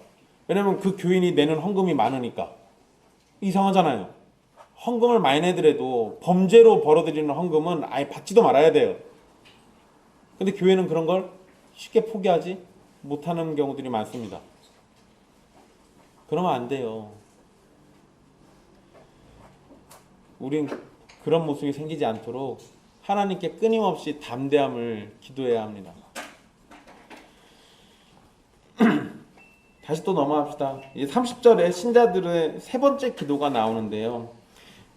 왜냐면 그 교인이 내는 헌금이 많으니까. 이상하잖아요. 헌금을 많이 내더라도 범죄로 벌어들이는 헌금은 아예 받지도 말아야 돼요. 근데 교회는 그런 걸 쉽게 포기하지 못하는 경우들이 많습니다. 그러면 안 돼요. 우린 그런 모습이 생기지 않도록 하나님께 끊임없이 담대함을 기도해야 합니다. 다시 또 넘어갑시다. 30절에 신자들의 세 번째 기도가 나오는데요.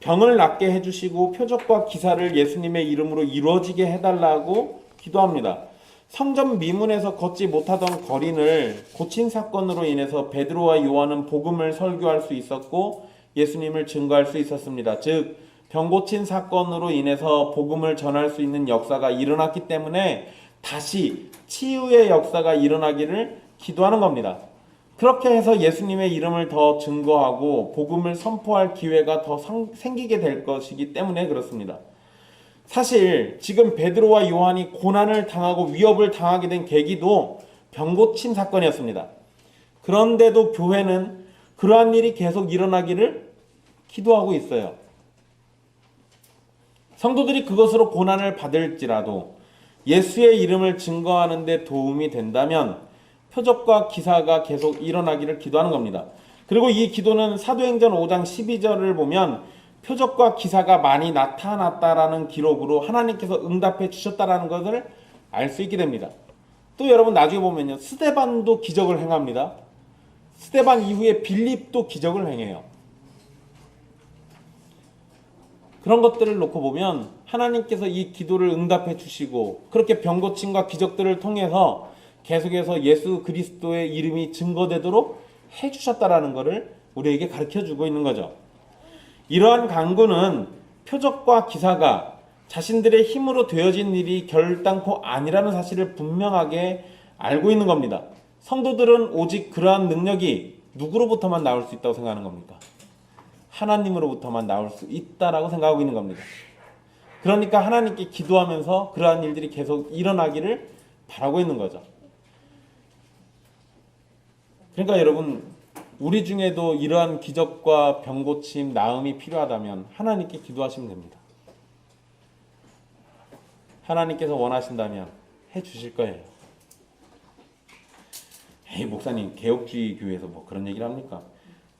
병을 낫게 해주시고 표적과 기사를 예수님의 이름으로 이루어지게 해달라고 기도합니다. 성전 미문에서 걷지 못하던 거린을 고친 사건으로 인해서 베드로와 요한은 복음을 설교할 수 있었고 예수님을 증거할 수 있었습니다. 즉 병 고친 사건으로 인해서 복음을 전할 수 있는 역사가 일어났기 때문에 다시 치유의 역사가 일어나기를 기도하는 겁니다. 그렇게 해서 예수님의 이름을 더 증거하고 복음을 선포할 기회가 더 생기게 될 것이기 때문에 그렇습니다. 사실 지금 베드로와 요한이 고난을 당하고 위협을 당하게 된 계기도 병 고침 사건이었습니다. 그런데도 교회는 그러한 일이 계속 일어나기를 기도하고 있어요. 성도들이 그것으로 고난을 받을지라도 예수의 이름을 증거하는 데 도움이 된다면 표적과 기사가 계속 일어나기를 기도하는 겁니다. 그리고 이 기도는 사도행전 5장 12절을 보면 표적과 기사가 많이 나타났다라는 기록으로 하나님께서 응답해 주셨다라는 것을 알 수 있게 됩니다. 또 여러분 나중에 보면요. 스데반도 기적을 행합니다. 스데반 이후에 빌립도 기적을 행해요. 그런 것들을 놓고 보면 하나님께서 이 기도를 응답해 주시고 그렇게 병 고침과 기적들을 통해서 계속해서 예수 그리스도의 이름이 증거되도록 해주셨다라는 것을 우리에게 가르쳐주고 있는 거죠. 이러한 간구는 표적과 기사가 자신들의 힘으로 되어진 일이 결단코 아니라는 사실을 분명하게 알고 있는 겁니다. 성도들은 오직 그러한 능력이 누구로부터만 나올 수 있다고 생각하는 겁니까? 하나님으로부터만 나올 수 있다라고 생각하고 있는 겁니다. 그러니까 하나님께 기도하면서 그러한 일들이 계속 일어나기를 바라고 있는 거죠. 그러니까 여러분 우리 중에도 이러한 기적과 병 고침, 나음이 필요하다면 하나님께 기도하시면 됩니다. 하나님께서 원하신다면 해 주실 거예요. 에이 목사님 개혁주의 교회에서 뭐 그런 얘기를 합니까?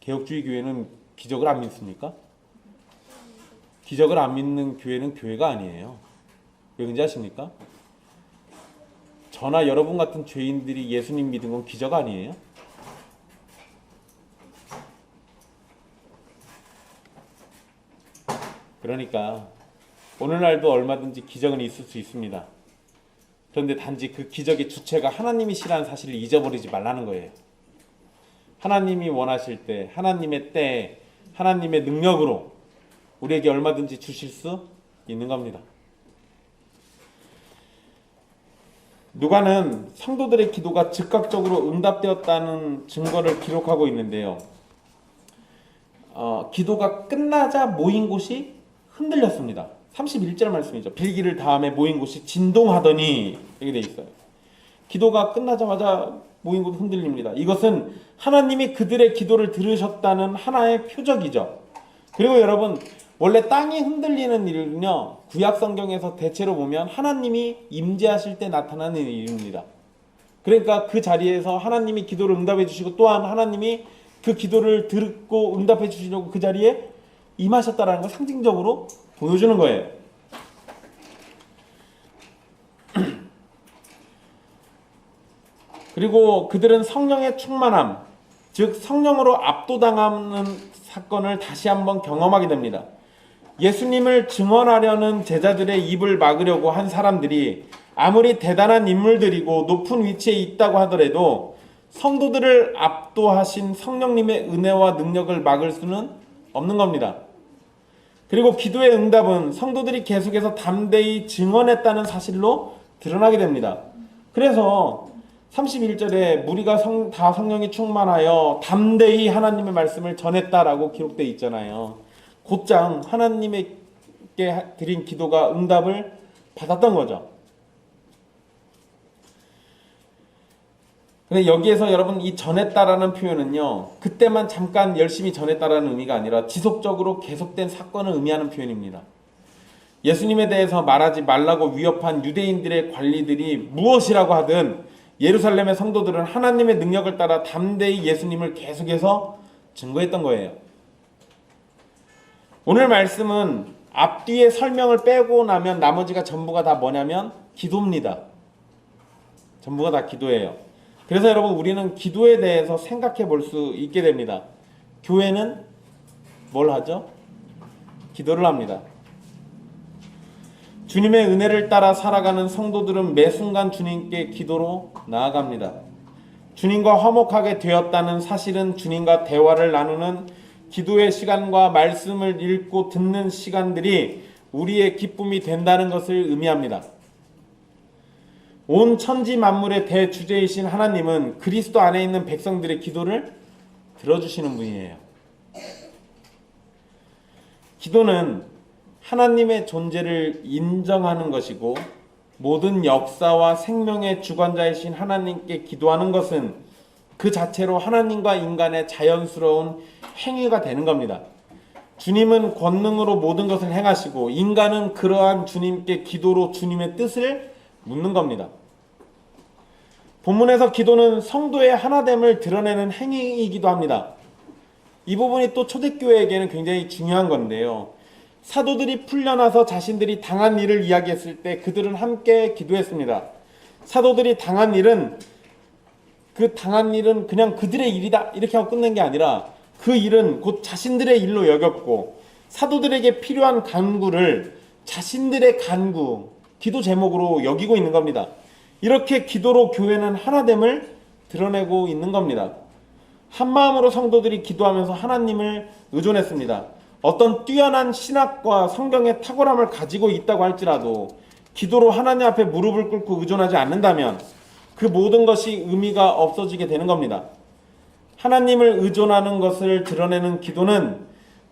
개혁주의 교회는 기적을 안 믿습니까? 기적을 안 믿는 교회는 교회가 아니에요. 왜 그런지 아십니까? 저나 여러분 같은 죄인들이 예수님 믿은 건 기적 아니에요? 그러니까 오늘날도 얼마든지 기적은 있을 수 있습니다. 그런데 단지 그 기적의 주체가 하나님이시라는 사실을 잊어버리지 말라는 거예요. 하나님이 원하실 때, 하나님의 때에, 하나님의 능력으로 우리에게 얼마든지 주실 수 있는 겁니다. 누가는 성도들의 기도가 즉각적으로 응답되었다는 증거를 기록하고 있는데요. 기도가 끝나자 모인 곳이 흔들렸습니다. 31절 말씀이죠. 빌기를 다음에 모인 곳이 진동하더니 이렇게 돼 있어요. 기도가 끝나자마자 모인 곳 흔들립니다. 이것은 하나님이 그들의 기도를 들으셨다는 하나의 표적이죠. 그리고 여러분 원래 땅이 흔들리는 일은요 구약 성경에서 대체로 보면 하나님이 임재하실 때 나타나는 일입니다. 그러니까 그 자리에서 하나님이 기도를 응답해 주시고 또한 하나님이 그 기도를 듣고 응답해 주시려고 그 자리에 임하셨다라는 걸 상징적으로 보여주는 거예요. 그리고 그들은 성령의 충만함, 즉 성령으로 압도당하는 사건을 다시 한번 경험하게 됩니다. 예수님을 증언하려는 제자들의 입을 막으려고 한 사람들이 아무리 대단한 인물들이고 높은 위치에 있다고 하더라도 성도들을 압도하신 성령님의 은혜와 능력을 막을 수는 없는 겁니다. 그리고 기도의 응답은 성도들이 계속해서 담대히 증언했다는 사실로 드러나게 됩니다. 그래서 31절에 무리가 다 성령이 충만하여 담대히 하나님의 말씀을 전했다라고 기록되어 있잖아요. 곧장 하나님께 드린 기도가 응답을 받았던 거죠. 근데 여기에서 여러분 이 전했다라는 표현은요 그때만 잠깐 열심히 전했다라는 의미가 아니라 지속적으로 계속된 사건을 의미하는 표현입니다. 예수님에 대해서 말하지 말라고 위협한 유대인들의 관리들이 무엇이라고 하든 예루살렘의 성도들은 하나님의 능력을 따라 담대히 예수님을 계속해서 증거했던 거예요. 오늘 말씀은 앞뒤에 설명을 빼고 나면 나머지가 전부가 다 뭐냐면 기도입니다. 전부가 다 기도예요. 그래서 여러분, 우리는 기도에 대해서 생각해 볼 수 있게 됩니다. 교회는 뭘 하죠? 기도를 합니다. 주님의 은혜를 따라 살아가는 성도들은 매 순간 주님께 기도로 나아갑니다. 주님과 화목하게 되었다는 사실은 주님과 대화를 나누는 기도의 시간과 말씀을 읽고 듣는 시간들이 우리의 기쁨이 된다는 것을 의미합니다. 온 천지 만물의 대주제이신 하나님은 그리스도 안에 있는 백성들의 기도를 들어주시는 분이에요. 기도는 하나님의 존재를 인정하는 것이고, 모든 역사와 생명의 주관자이신 하나님께 기도하는 것은 그 자체로 하나님과 인간의 자연스러운 행위가 되는 겁니다. 주님은 권능으로 모든 것을 행하시고, 인간은 그러한 주님께 기도로 주님의 뜻을 묻는 겁니다. 본문에서 기도는 성도의 하나됨을 드러내는 행위이기도 합니다. 이 부분이 또 초대교회에게는 굉장히 중요한 건데요. 사도들이 풀려나서 자신들이 당한 일을 이야기했을 때 그들은 함께 기도했습니다. 사도들이 당한 일은 그냥 그들의 일이다 이렇게 하고 끝낸 게 아니라, 그 일은 곧 자신들의 일로 여겼고, 사도들에게 필요한 간구를 자신들의 간구, 기도 제목으로 여기고 있는 겁니다. 이렇게 기도로 교회는 하나됨을 드러내고 있는 겁니다. 한마음으로 성도들이 기도하면서 하나님을 의존했습니다. 어떤 뛰어난 신학과 성경의 탁월함을 가지고 있다고 할지라도 기도로 하나님 앞에 무릎을 꿇고 의존하지 않는다면 그 모든 것이 의미가 없어지게 되는 겁니다. 하나님을 의존하는 것을 드러내는 기도는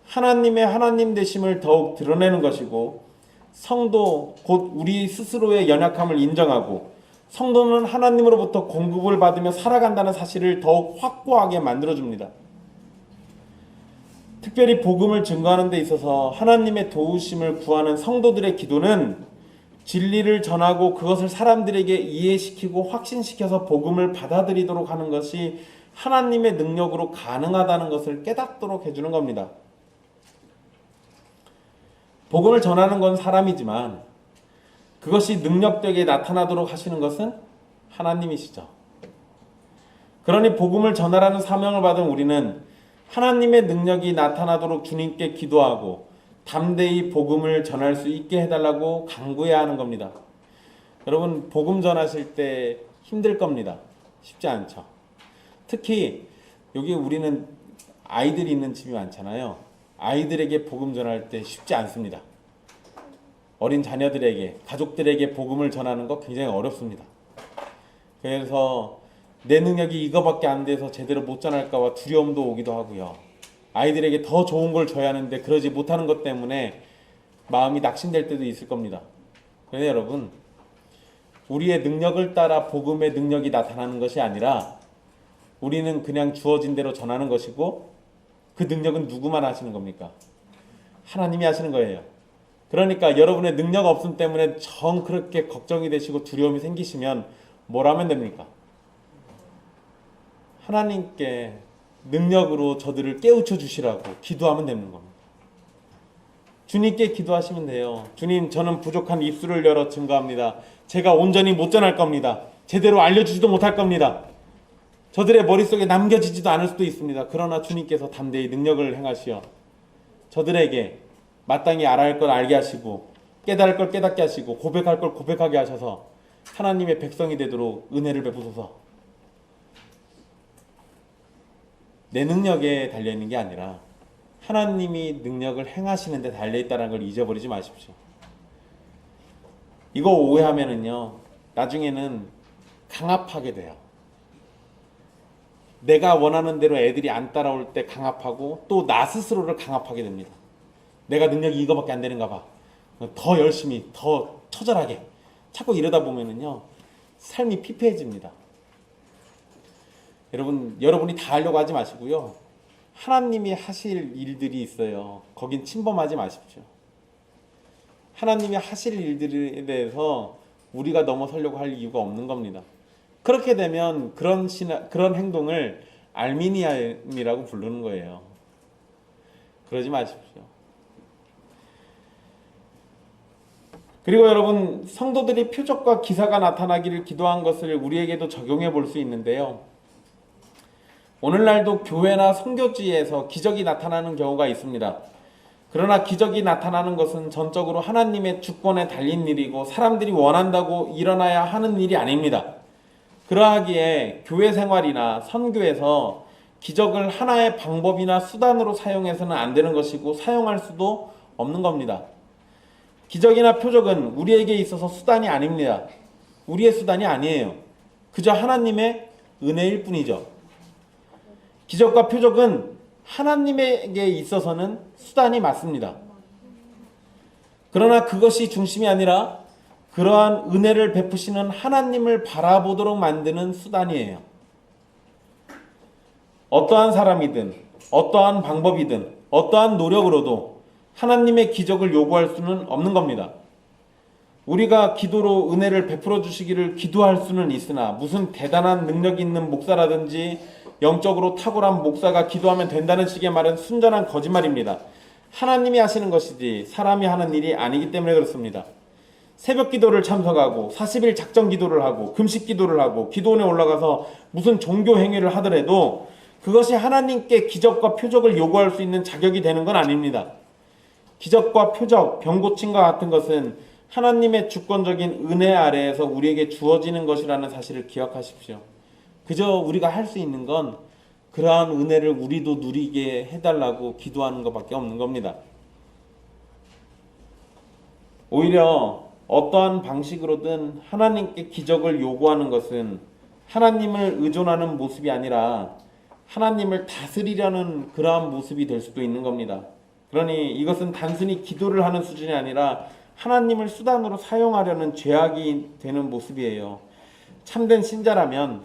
하나님의 하나님 되심을 더욱 드러내는 것이고, 성도 곧 우리 스스로의 연약함을 인정하고, 성도는 하나님으로부터 공급을 받으며 살아간다는 사실을 더욱 확고하게 만들어줍니다. 특별히 복음을 증거하는 데 있어서 하나님의 도우심을 구하는 성도들의 기도는 진리를 전하고 그것을 사람들에게 이해시키고 확신시켜서 복음을 받아들이도록 하는 것이 하나님의 능력으로 가능하다는 것을 깨닫도록 해주는 겁니다. 복음을 전하는 건 사람이지만 그것이 능력되게 나타나도록 하시는 것은 하나님이시죠. 그러니 복음을 전하라는 사명을 받은 우리는 하나님의 능력이 나타나도록 주님께 기도하고 담대히 복음을 전할 수 있게 해달라고 간구해야 하는 겁니다. 여러분, 복음 전하실 때 힘들 겁니다. 쉽지 않죠. 특히 여기 우리는 아이들이 있는 집이 많잖아요. 아이들에게 복음 전할 때 쉽지 않습니다. 어린 자녀들에게, 가족들에게 복음을 전하는 거 굉장히 어렵습니다. 그래서 내 능력이 이거밖에 안 돼서 제대로 못 전할까 봐 두려움도 오기도 하고요. 아이들에게 더 좋은 걸 줘야 하는데 그러지 못하는 것 때문에 마음이 낙심될 때도 있을 겁니다. 그런데 여러분, 우리의 능력을 따라 복음의 능력이 나타나는 것이 아니라 우리는 그냥 주어진 대로 전하는 것이고, 그 능력은 누구만 하시는 겁니까? 하나님이 하시는 거예요. 그러니까 여러분의 능력 없음 때문에 정 그렇게 걱정이 되시고 두려움이 생기시면 뭘 하면 됩니까? 하나님께 능력으로 저들을 깨우쳐 주시라고 기도하면 되는 겁니다. 주님께 기도하시면 돼요. 주님, 저는 부족한 입술을 열어 증거합니다. 제가 온전히 못 전할 겁니다. 제대로 알려주지도 못할 겁니다. 저들의 머릿속에 남겨지지도 않을 수도 있습니다. 그러나 주님께서 담대히 능력을 행하시어 저들에게 마땅히 알아야 할 걸 알게 하시고, 깨달을 걸 깨닫게 하시고, 고백할 걸 고백하게 하셔서 하나님의 백성이 되도록 은혜를 베푸소서. 내 능력에 달려있는 게 아니라 하나님이 능력을 행하시는 데 달려있다는 걸 잊어버리지 마십시오. 이거 오해하면은요, 나중에는 강압하게 돼요. 내가 원하는 대로 애들이 안 따라올 때 강압하고, 또 나 스스로를 강압하게 됩니다. 내가 능력이 이거밖에 안 되는가 봐. 더 열심히, 더 처절하게 자꾸 이러다 보면은요, 삶이 피폐해집니다. 여러분이 다 하려고 하지 마시고요. 하나님이 하실 일들이 있어요. 거긴 침범하지 마십시오. 하나님이 하실 일들에 대해서 우리가 넘어서려고 할 이유가 없는 겁니다. 그렇게 되면 그런 행동을 알미니안이라고 부르는 거예요. 그러지 마십시오. 그리고 여러분, 성도들이 표적과 기사가 나타나기를 기도한 것을 우리에게도 적용해 볼 수 있는데요. 오늘날도 교회나 선교지에서 기적이 나타나는 경우가 있습니다. 그러나 기적이 나타나는 것은 전적으로 하나님의 주권에 달린 일이고 사람들이 원한다고 일어나야 하는 일이 아닙니다. 그러하기에 교회 생활이나 선교에서 기적을 하나의 방법이나 수단으로 사용해서는 안 되는 것이고 사용할 수도 없는 겁니다. 기적이나 표적은 우리에게 있어서 수단이 아닙니다. 우리의 수단이 아니에요. 그저 하나님의 은혜일 뿐이죠. 기적과 표적은 하나님에게 있어서는 수단이 맞습니다. 그러나 그것이 중심이 아니라 그러한 은혜를 베푸시는 하나님을 바라보도록 만드는 수단이에요. 어떠한 사람이든 어떠한 방법이든 어떠한 노력으로도 하나님의 기적을 요구할 수는 없는 겁니다. 우리가 기도로 은혜를 베풀어 주시기를 기도할 수는 있으나 무슨 대단한 능력 있는 목사라든지 영적으로 탁월한 목사가 기도하면 된다는 식의 말은 순전한 거짓말입니다. 하나님이 하시는 것이지 사람이 하는 일이 아니기 때문에 그렇습니다. 새벽 기도를 참석하고 40일 작정 기도를 하고 금식 기도를 하고 기도원에 올라가서 무슨 종교 행위를 하더라도 그것이 하나님께 기적과 표적을 요구할 수 있는 자격이 되는 건 아닙니다. 기적과 표적, 병 고침과 같은 것은 하나님의 주권적인 은혜 아래에서 우리에게 주어지는 것이라는 사실을 기억하십시오. 그저 우리가 할 수 있는 건 그러한 은혜를 우리도 누리게 해달라고 기도하는 것밖에 없는 겁니다. 오히려 어떠한 방식으로든 하나님께 기적을 요구하는 것은 하나님을 의존하는 모습이 아니라 하나님을 다스리려는 그러한 모습이 될 수도 있는 겁니다. 그러니 이것은 단순히 기도를 하는 수준이 아니라 하나님을 수단으로 사용하려는 죄악이 되는 모습이에요. 참된 신자라면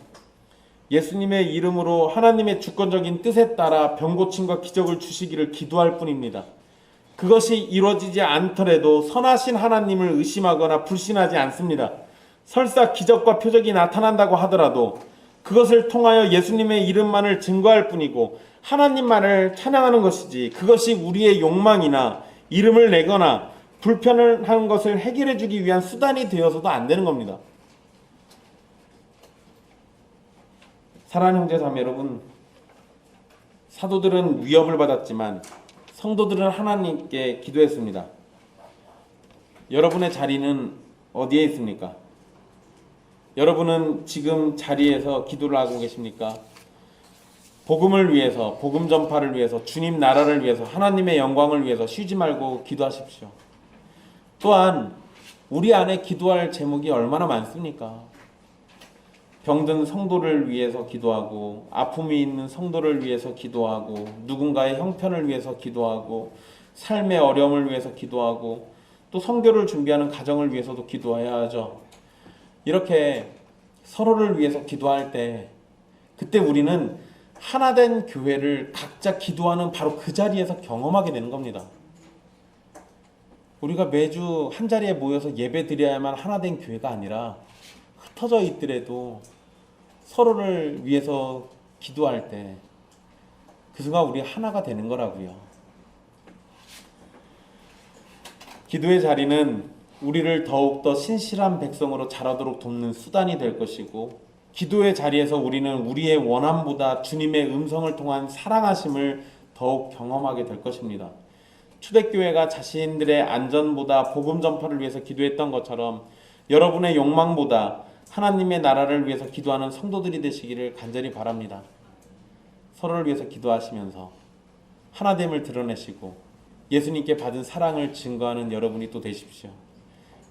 예수님의 이름으로 하나님의 주권적인 뜻에 따라 병 고침과 기적을 주시기를 기도할 뿐입니다. 그것이 이루어지지 않더라도 선하신 하나님을 의심하거나 불신하지 않습니다. 설사 기적과 표적이 나타난다고 하더라도 그것을 통하여 예수님의 이름만을 증거할 뿐이고 하나님만을 찬양하는 것이지 그것이 우리의 욕망이나 이름을 내거나 불편을 하는 것을 해결해 주기 위한 수단이 되어서도 안 되는 겁니다. 사랑하는 형제 자매 여러분, 사도들은 위협을 받았지만 성도들은 하나님께 기도했습니다. 여러분의 자리는 어디에 있습니까? 여러분은 지금 자리에서 기도를 하고 계십니까? 복음을 위해서, 복음 전파를 위해서, 주님 나라를 위해서, 하나님의 영광을 위해서 쉬지 말고 기도하십시오. 또한 우리 안에 기도할 제목이 얼마나 많습니까? 병든 성도를 위해서 기도하고, 아픔이 있는 성도를 위해서 기도하고, 누군가의 형편을 위해서 기도하고, 삶의 어려움을 위해서 기도하고, 또 선교를 준비하는 가정을 위해서도 기도해야 하죠. 이렇게 서로를 위해서 기도할 때 그때 우리는 하나된 교회를 각자 기도하는 바로 그 자리에서 경험하게 되는 겁니다. 우리가 매주 한 자리에 모여서 예배 드려야만 하나된 교회가 아니라 흩어져 있더라도 서로를 위해서 기도할 때 그 순간 우리 하나가 되는 거라고요. 기도의 자리는 우리를 더욱더 신실한 백성으로 자라도록 돕는 수단이 될 것이고 기도의 자리에서 우리는 우리의 원함보다 주님의 음성을 통한 사랑하심을 더욱 경험하게 될 것입니다. 초대교회가 자신들의 안전보다 복음 전파를 위해서 기도했던 것처럼 여러분의 욕망보다 하나님의 나라를 위해서 기도하는 성도들이 되시기를 간절히 바랍니다. 서로를 위해서 기도하시면서 하나됨을 드러내시고 예수님께 받은 사랑을 증거하는 여러분이 또 되십시오.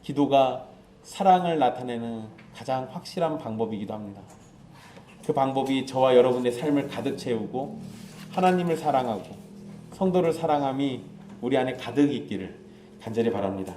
기도가 사랑을 나타내는 가장 확실한 방법이기도 합니다. 그 방법이 저와 여러분의 삶을 가득 채우고 하나님을 사랑하고 성도를 사랑함이 우리 안에 가득 있기를 간절히 바랍니다.